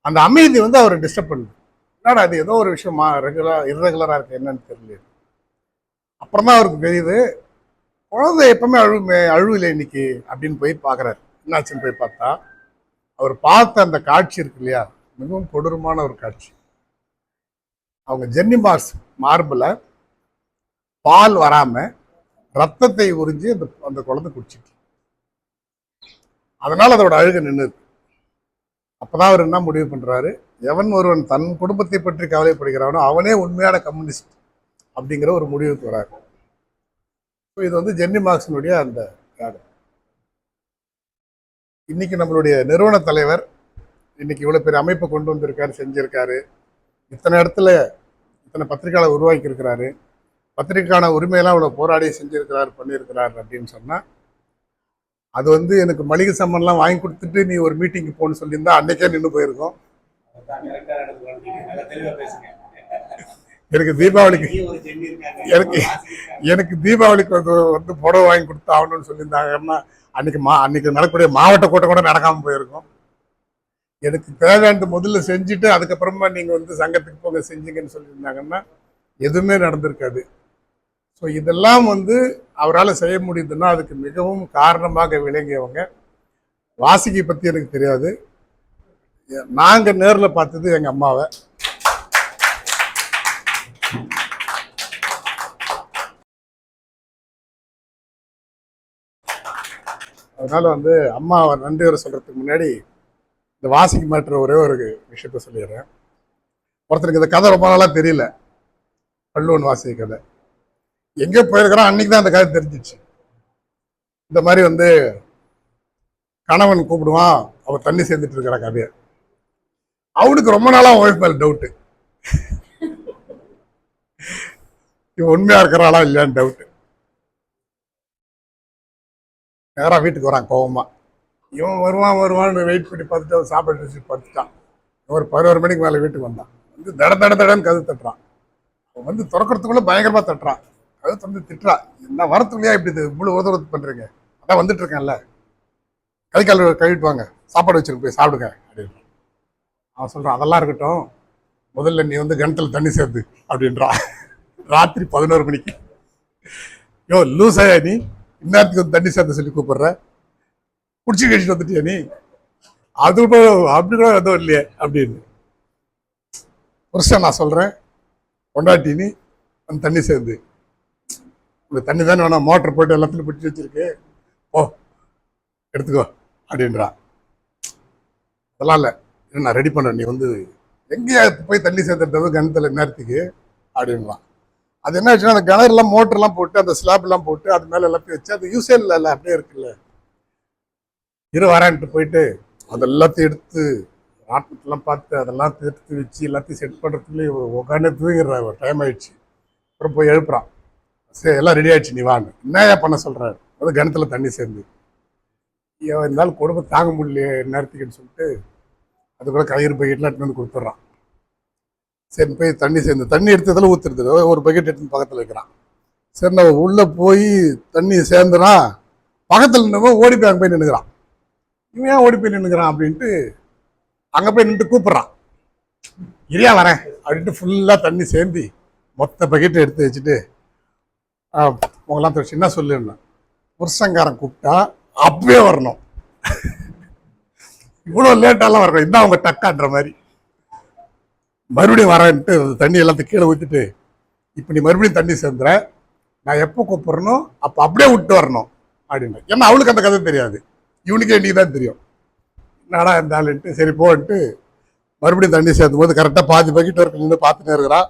அந்த அமைதி வந்து அவரை டிஸ்டர்ப் பண்ணுது. என்னடா அது ஏதோ ஒரு விஷயமா இர்ரெகுலரா இருக்கு, என்னன்னு தெரியல. அப்புறம் தான் அவருக்கு தெரியுது, குழந்தை எப்பவுமே அழுவில்லை இன்னைக்கு அப்படின்னு போய் பார்க்குறாரு. என்னாச்சுன்னு போய் பார்த்தா, அவர் பார்த்த அந்த காட்சி இருக்கு இல்லையா, மிகவும் கொடூரமான ஒரு காட்சி. அவங்க ஜென்னி மார்க்ஸ் மார்பில் பால் வராம ரத்தத்தை உறிஞ்சி அந்த குழந்தை குடிச்சிட்டு, அதனால அதோட அழுகை நின்று. அப்பதான் அவர் என்ன முடிவு பண்றாரு, எவன் ஒருவன் தன் குடும்பத்தை பற்றி கவலைப்படுகிறானோ அவனே உண்மையான கம்யூனிஸ்ட் அப்படிங்கிற ஒரு முடிவுக்கு வராரு. இது வந்து ஜென்னி மார்க்ஸினுடைய அந்த காடு. இன்னைக்கு நம்மளுடைய நிறுவன தலைவர் இன்னைக்கு இவ்வளவு பெரிய அமைப்பை கொண்டு வந்திருக்காரு, செஞ்சிருக்காரு. இத்தனை இடத்துல இத்தனை பத்திரிகையாளர் உருவாக்கி இருக்கிறாரு. பத்திரிகைக்கான உரிமையெல்லாம் இவ்வளவு போராடி செஞ்சிருக்கிறார், பண்ணியிருக்கிறார் அப்படின்னு சொன்னா, அது வந்து எனக்கு மளிகை சாமான்லாம் வாங்கி கொடுத்துட்டு நீ ஒரு மீட்டிங்கு போன்னு சொல்லியிருந்தா அன்னைக்கே நின்று போயிருக்கோம். எனக்கு தீபாவளிக்கு வந்து புடவை வாங்கி கொடுத்து ஆகணும்னு சொல்லியிருந்தாங்கன்னா அன்னைக்கு நடக்கக்கூடிய மாவட்ட கூட்டம் கூட நடக்காம போயிருக்கும். எனக்கு தேவையானது முதல்ல செஞ்சுட்டு அதுக்கப்புறமா நீங்கள் வந்து சங்கத்துக்கு போங்க செஞ்சீங்கன்னு சொல்லியிருந்தாங்கன்னா எதுவுமே நடந்திருக்காது. ஸோ இதெல்லாம் வந்து அவரால் செய்ய முடியுதுன்னா அதுக்கு மிகவும் காரணமாக விளங்கியவங்க. வாசுகி பற்றி எனக்கு தெரியாது, நாங்கள் நேரில் பார்த்தது எங்கள் அம்மாவை. அதனால வந்து அம்மாவை நன்றி வர சொல்றதுக்கு முன்னாடி இந்த வாசிக்கு மாற்ற ஒரே ஒரு விஷயத்த சொல்லிடுறேன். ஒருத்தருக்கு இந்த கதை ரொம்ப நாளாக தெரியல, பல்லுவன் வாசிக்க கதை. எங்கே போயிருக்கிறோம் அன்னைக்கு தான் அந்த கதை தெரிஞ்சிச்சு. இந்த மாதிரி வந்து கணவன் கூப்பிடுவான், அவர் தண்ணி சேர்ந்துட்டு இருக்கிற கதையை. அவனுக்கு ரொம்ப நாளாக ஒய்ஃப் மேலே டவுட்டு, இவன் உண்மையா இருக்கிறாளா இல்லையான்னு டவுட்டு. நேராக வீட்டுக்கு வரான் கோவமா. இவன் வருவான்னு வெயிட் பண்ணி பார்த்துட்டு அவன் சாப்பாடு வச்சு படுத்துட்டான். ஒரு 11 மணிக்கு மேலே வீட்டுக்கு வந்தான். வந்து தடன்னு கதை தட்டுறான். அவன் வந்து திறக்கிறதுக்குள்ள பயங்கரமா தட்டுறான். கதை திறந்து திட்டுறான், என்ன வரத்துலையா இப்படி இவ்வளோ உதவுறது பண்றீங்க, அதான் வந்துட்டு இருக்கேன்ல, கை கால் கழுவிட்டு வாங்க, சாப்பாடு வச்சுருக்கு போய் சாப்பிடுங்க அப்படின்னு. அவன் சொல்றான், அதெல்லாம் இருக்கட்டும், முதல்ல நீ வந்து கிணத்துல தண்ணி சேர்த்து அப்படின்றான். ராத்திரி 11 மணிக்கு. யோ லூசாயா நீ, இந்நேரத்துக்கு வந்து தண்ணி சேர்த்து சொல்லி கூப்பிடுற, குடிச்சு கழிச்சுட்டு வந்துட்டியா நீ, அது அப்படி கூட எதுவும் இல்லையே அப்படின்னு. புருஷன் நான் சொல்றேன், கொண்டாட்டி நீ அந்த தண்ணி சேர்ந்து, உங்களுக்கு தண்ணி தானே வேணாம், மோட்டர் போட்டு எல்லாத்துலையும் பிடிச்சி வச்சிருக்கு, ஓ எடுத்துக்கோ அப்படின்றான். அதெல்லாம் இல்லை, நான் ரெடி பண்ணுறேன், நீ வந்து எங்கேயா போய் தண்ணி சேர்த்துறது கிணத்துல நேரத்துக்கு அப்படின்லாம். அது என்ன ஆச்சுன்னா, அந்த கிணறுலாம் மோட்டர்லாம் போட்டு அந்த ஸ்லாப்லாம் போட்டு அது மேலே எல்லாத்தையும் வச்சு அது யூஸே இல்லை, அப்படியே இருக்குல்ல. வரேன்ட்டு போயிட்டு அது எல்லாத்தையும் எடுத்து ராட்டெல்லாம் பார்த்து அதெல்லாம் எடுத்து வச்சு எல்லாத்தையும் செட் பண்ணுறதுக்குள்ளே உட்காந்து தூங்கிடுற டைம் ஆயிடுச்சு. அப்புறம் போய் எழுப்புறான், சரி எல்லாம் ரெடி ஆயிடுச்சு நீ வான்னு. என்னையா பண்ண சொல்கிறாரு, அது கிணத்துல தண்ணி சேர்ந்து. இருந்தாலும் குடும்பம் தாங்க முடியலையே நேரத்துக்குன்னு சொல்லிட்டு அதுக்குள்ள கயிறு பக்கெட்லாம் எடுத்து வந்து கொடுத்துட்றான். சரி போய் தண்ணி சேர்ந்து தண்ணி எடுத்ததில் ஊற்றுறது, ஒரு பக்கெட் எடுத்து பக்கத்தில் வைக்கிறான். சரி நம்ம உள்ளே போய் தண்ணி சேர்ந்துனா பக்கத்தில் நின்றவங்க ஓடி போய் அங்கே போய் நின்றுக்கிறான். இவன் ஏன் ஓடி போய் நின்றுக்கிறான் அப்படின்ட்டு அங்கே போய் நின்று கூப்பிட்றான், இரியா வரேன் அப்படின்ட்டு ஃபுல்லாக தண்ணி சேர்ந்து மொத்த பக்கெட்டை எடுத்து வச்சுட்டு உங்களாம் தொழிச்சு என்ன சொல்லிடணும், புருஷங்காரன் கூப்பிட்டா அப்பவே வரணும், இவ்வளோ லேட்டாலாம் வரணும், இதான் அவங்க டக்கான்ற மாதிரி. மறுபடியும் வரேன்ட்டு தண்ணி எல்லாத்தையும் கீழே ஊற்றிட்டு, இப்போ நீ மறுபடியும் தண்ணி சேர்ந்துற, நான் எப்போ கூப்பிட்றனோ அப்போ அப்படியே விட்டு வரணும் அப்படின்னு. ஏன்னா அவளுக்கு அந்த கதை தெரியாது, இவனுக்கே இன்னைக்கு தான் தெரியும். என்னடா இருந்தாலுன்ட்டு சரி போன்ட்டு மறுபடியும் தண்ணி சேர்த்தும் போது கரெக்டாக பாதி பக்கெட் வரைக்கும் நின்று பார்த்துட்டே இருக்கிறான்.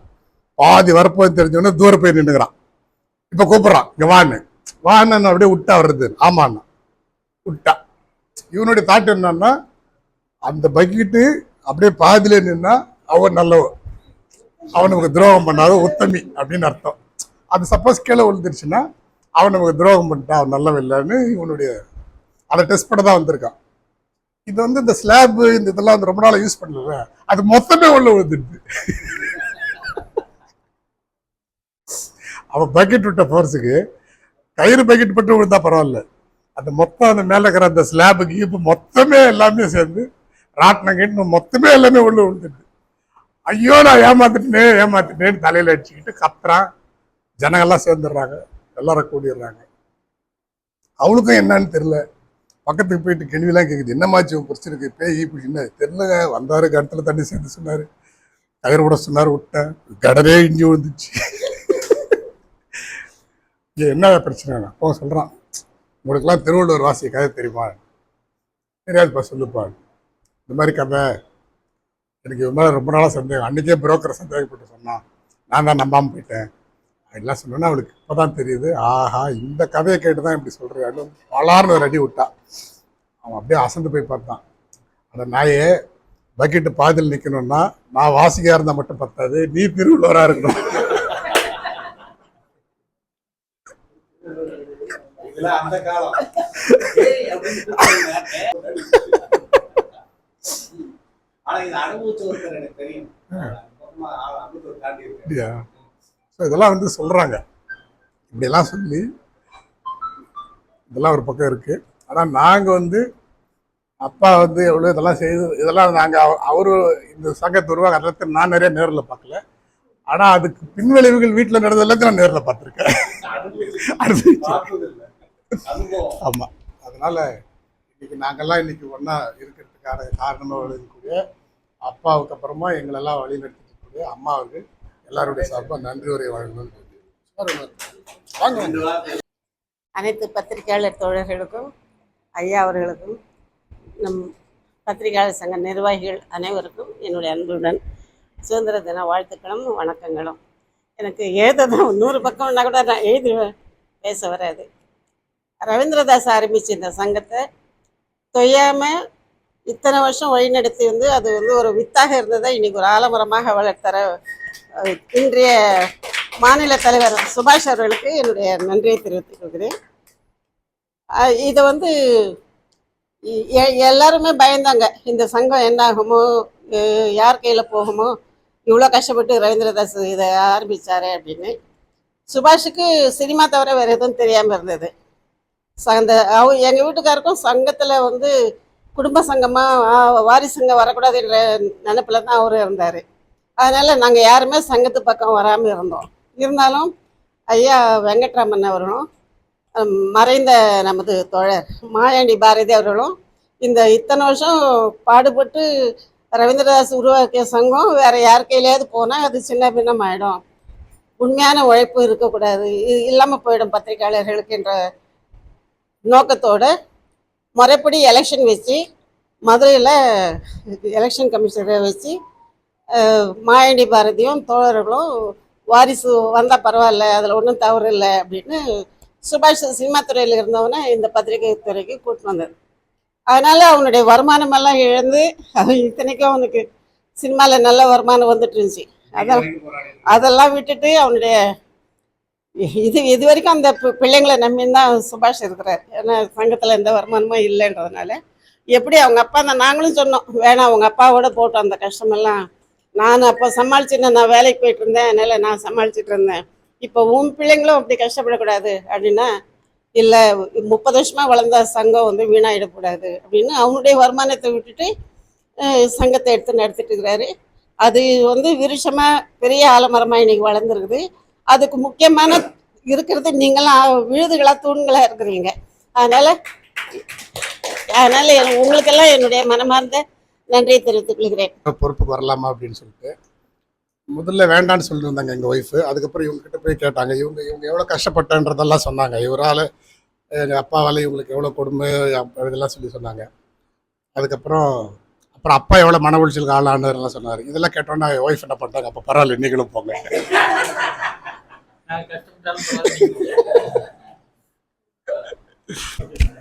பாதி வரப்போன்னு தெரிஞ்சவொடனே தூரம் போய் நின்றுக்கிறான். இப்போ கூப்பிட்றான், இங்கே வான்னு அப்படியே விட்டா வர்றது. ஆமாண்ணா விட்டா. இவனுடைய தாட்டு என்னன்னா, அந்த பக்கெட்டு அப்படியே பாதியிலே நின்னா அவன் நல்லவ, அவன் நமக்கு துரோகம் பண்ணாத உத்தமி அப்படின்னு அர்த்தம். அது சப்போஸ் கீழே விழுந்துருச்சுன்னா அவன் நமக்கு துரோகம் பண்ணிட்டான், அவன் நல்லவன் இல்லைன்னு இவனுடைய அதை டெஸ்ட் பண்ண தான் வந்திருக்கான். இது வந்து இந்த ஸ்லாப் இந்த இதெல்லாம் வந்து ரொம்ப நாளாக யூஸ் பண்ணல, அது மொத்தமே உள்ள விழுந்துடுது. அவன் பக்கெட் விட்ட ஃபோர்ஸுக்கு கயிறு பக்கெட் மட்டும் விழுந்தா பரவாயில்ல, அந்த மொத்தம் அந்த மேலே இருக்கிற அந்த ஸ்லாபுக்கு இப்போ மொத்தமே எல்லாமே சேர்ந்து ராட்டினம் கேட்டு மொத்தமே எல்லாமே உள்ள விழுந்துட்டு, ஐயோ நான் ஏமாத்திட்டேன்னு தலையில அடிச்சுக்கிட்டு கத்துறான். ஜனங்கள்லாம் சேர்ந்துடுறாங்க, எல்லாரும் கூடிடுறாங்க. அவளுக்கும் என்னன்னு தெரியல, பக்கத்துக்கு போயிட்டு கேள்விலாம் கேட்குது, என்னமாச்சு பிரச்சனைக்கு பேய் என்ன தெரியலங்க, வந்தாரு கருத்துல தண்ணி சேர்ந்து சொன்னாரு, கயிறு கூட சொன்னாரு, விட்டேன் கடனே இஞ்சி விழுந்துச்சு. என்ன பிரச்சனை அப்போ சொல்றான், உங்களுக்குலாம் திருவள்ளுவர் வாசிய கதை தெரியுமா, தெரியாதுப்பா சொல்லுப்பா, இந்த மாதிரி கதை எனக்கு இது மேலே ரொம்ப நாளாக சந்தேகம், அன்றைக்கே புரோக்கரை சந்தேகப்பட்டு சொன்னான், நான் தான் நம்பாமல் போயிட்டேன் அப்படிலாம் சொன்னோன்னா அவளுக்கு இப்போ தான் தெரியுது, ஆஹா இந்த கதையை கேட்டு தான் இப்படி சொல்கிறேன். பலார்னு ஒரு அடி விட்டா. அவன் அப்படியே அசந்து போய் பார்த்தான், அந்த நாயே பக்கெட்டு பாதியில் நிற்கணும்னா நான் வாசிக்காக இருந்தால் மட்டும் பத்தாது, நீ திருவள்ளுவராக இருக்கணும். அந்த காலம் இதெல்லாம் வந்து சொல்றாங்க, இப்படியெல்லாம் சொல்லி இதெல்லாம் ஒரு பக்கம் இருக்கு. ஆனால் நாங்கள் வந்து அப்பா வந்து எவ்வளோ இதெல்லாம் செய்து, இதெல்லாம் நாங்கள் அவரு இந்த சங்கத்தை உருவாக்குறதுக்கு நான் நிறைய நேரில் பார்க்கல. ஆனால் அதுக்கு பின்விளைவுகள் வீட்டில் நடந்த எல்லாத்தையும் நான் நேரில் பார்த்துருக்கேன். ஆமாம். அதனால இன்னைக்கு நாங்கள்லாம் இன்னைக்கு ஒன்றா இருக்கிறதுக்கான காரணமாக இருக்கக்கூடிய அப்பாவுக்கு அப்புறமா எங்களெல்லாம் வழி நடத்திக்கூடிய அம்மா அவர்கள் எல்லாருடைய சார்பாக நன்றி உரை வழங்கணும். அனைத்து பத்திரிகையாளர் தோழர்களுக்கும் ஐயா அவர்களுக்கும் நம் பத்திரிகையாளர் சங்க நிர்வாகிகள் அனைவருக்கும் என்னுடைய அன்புடன் சுதந்திர தின வாழ்த்துக்களும் வணக்கங்களும். எனக்கு எழுததான் 100 பக்கம்னா கூட நான் எழுதி பேச வராது. ரவீந்திரதாஸ் ஆரம்பித்த இந்த சங்கத்தை தொய்யாமல் இத்தனை வருஷம் வழிநடத்தி வந்து அது வந்து ஒரு வித்தாக இருந்ததை இன்னைக்கு ஒரு ஆலமரமாக வளர்த்தர இன்றைய மாநில தலைவர் சுபாஷ் அவர்களுக்கு என்னுடைய நன்றியை தெரிவித்துக் கொள்கிறேன். இதை வந்து எல்லாருமே பயந்தாங்க, இந்த சங்கம் என்ன ஆகுமோ, யார் கையில் போகுமோ, இவ்வளோ கஷ்டப்பட்டு ரவீந்திரதாஸ் இதை ஆரம்பித்தாரு அப்படின்னு. சுபாஷுக்கு சினிமா தவிர வேறு எதுவும் தெரியாமல் இருந்தது. எங்கள் வீட்டுக்காருக்கும் சங்கத்தில் வந்து குடும்ப சங்கமாக வாரிசு சங்கம் வரக்கூடாதுன்ற நினைப்பில் தான் அவரும் இருந்தார். அதனால் நாங்கள் யாருமே சங்கத்து பக்கம் வராமல் இருந்தோம். இருந்தாலும் ஐயா வெங்கட்ராமன் அவர்களும் மறைந்த நமது தோழர் மாயாண்டி பாரதி அவர்களும் இந்த இத்தனை வருஷம் பாடுபட்டு ரவீந்திரதாஸ் உருவாக்கிய சங்கம் வேறு யார் கையிலையாவது போனால் அது சின்ன பின்னம் ஆகிடும், உண்மையான உழைப்பு இருக்கக்கூடாது, இது இல்லாமல் போயிடும் பத்திரிகையாளர்களுக்கு என்ற நோக்கத்தோடு முறைப்படி எலெக்ஷன் வச்சு மதுரையில் எலெக்ஷன் கமிஷனரை வச்சு மாயாண்டி பாரதியும் தோழர்களும் வாரிசு வந்தால் பரவாயில்ல, அதில் ஒன்றும் தவறு இல்லை அப்படின்னு சுபாஷ் சினிமா துறையில் இருந்தவனை இந்த பத்திரிகை துறைக்கு கூட்டிட்டு வந்தது. அதனால் அவனுடைய வருமானமெல்லாம் இழந்து, இத்தனைக்கும் அவனுக்கு சினிமாவில் நல்ல வருமானம் வந்துட்டு இருந்துச்சு. அதெல்லாம் விட்டுட்டு அவனுடைய இது வரைக்கும் அந்த பிள்ளைங்களை நம்பின்னு தான் சுபாஷ் இருக்கிறார். ஏன்னா சங்கத்தில் எந்த வருமானமும் இல்லைன்றதுனால எப்படி அவங்க அப்பா தான் நாங்களும் சொன்னோம், வேணாம் அவங்க அப்பாவோட போட்டோம் அந்த கஷ்டமெல்லாம், நான் அப்போ சமாளிச்சுன்னு நான் வேலைக்கு போயிட்டு இருந்தேன், அதனால் நான் சமாளிச்சுட்டு இருந்தேன், இப்போ உன் பிள்ளைங்களும் அப்படி கஷ்டப்படக்கூடாது அப்படின்னா, இல்லை 30 வருஷமாக வளர்ந்த சங்கம் வந்து வீணாயிடக்கூடாது அப்படின்னு அவனுடைய வருமானத்தை விட்டுட்டு சங்கத்தை எடுத்து நடத்திட்டு இருக்கிறாரு. அது வந்து விருஷமாக பெரிய ஆலமரமாக இன்னைக்கு வளர்ந்துருக்குது. அதுக்கு முக்கியமான இருக்கிறது நீங்களாம் விழுதுகளாக தூண்களாக இருக்கிறீங்க. அதனால் உங்களுக்கெல்லாம் என்னுடைய மனமார்ந்த நன்றியை தெரிவித்துக் கொள்கிறேன். பொறுப்புக்கு வரலாமா அப்படின்னு சொல்லிட்டு முதல்ல வேண்டான்னு சொல்லிட்டு இருந்தாங்க எங்கள் ஒய்ஃபு. அதுக்கப்புறம் இவங்ககிட்ட போய் கேட்டாங்க, இவங்க எவ்வளோ கஷ்டப்பட்டன்றதெல்லாம் சொன்னாங்க. இவரால் எங்கள் அப்பாவால் இவங்களுக்கு எவ்வளோ கொடுமை இதெல்லாம் சொல்லி சொன்னாங்க. அப்புறம் அப்பா எவ்வளோ மன உளைச்சலுக்கு ஆளானதுலாம் சொன்னார். இதெல்லாம் கேட்டோன்னா ஒய்ஃப் என்ன பண்ணிட்டாங்க, அப்போ பரவாயில்ல நீங்களும் போங்க.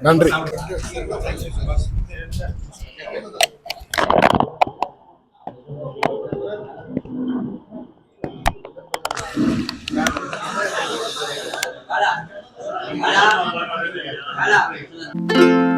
நன்றி. Hola.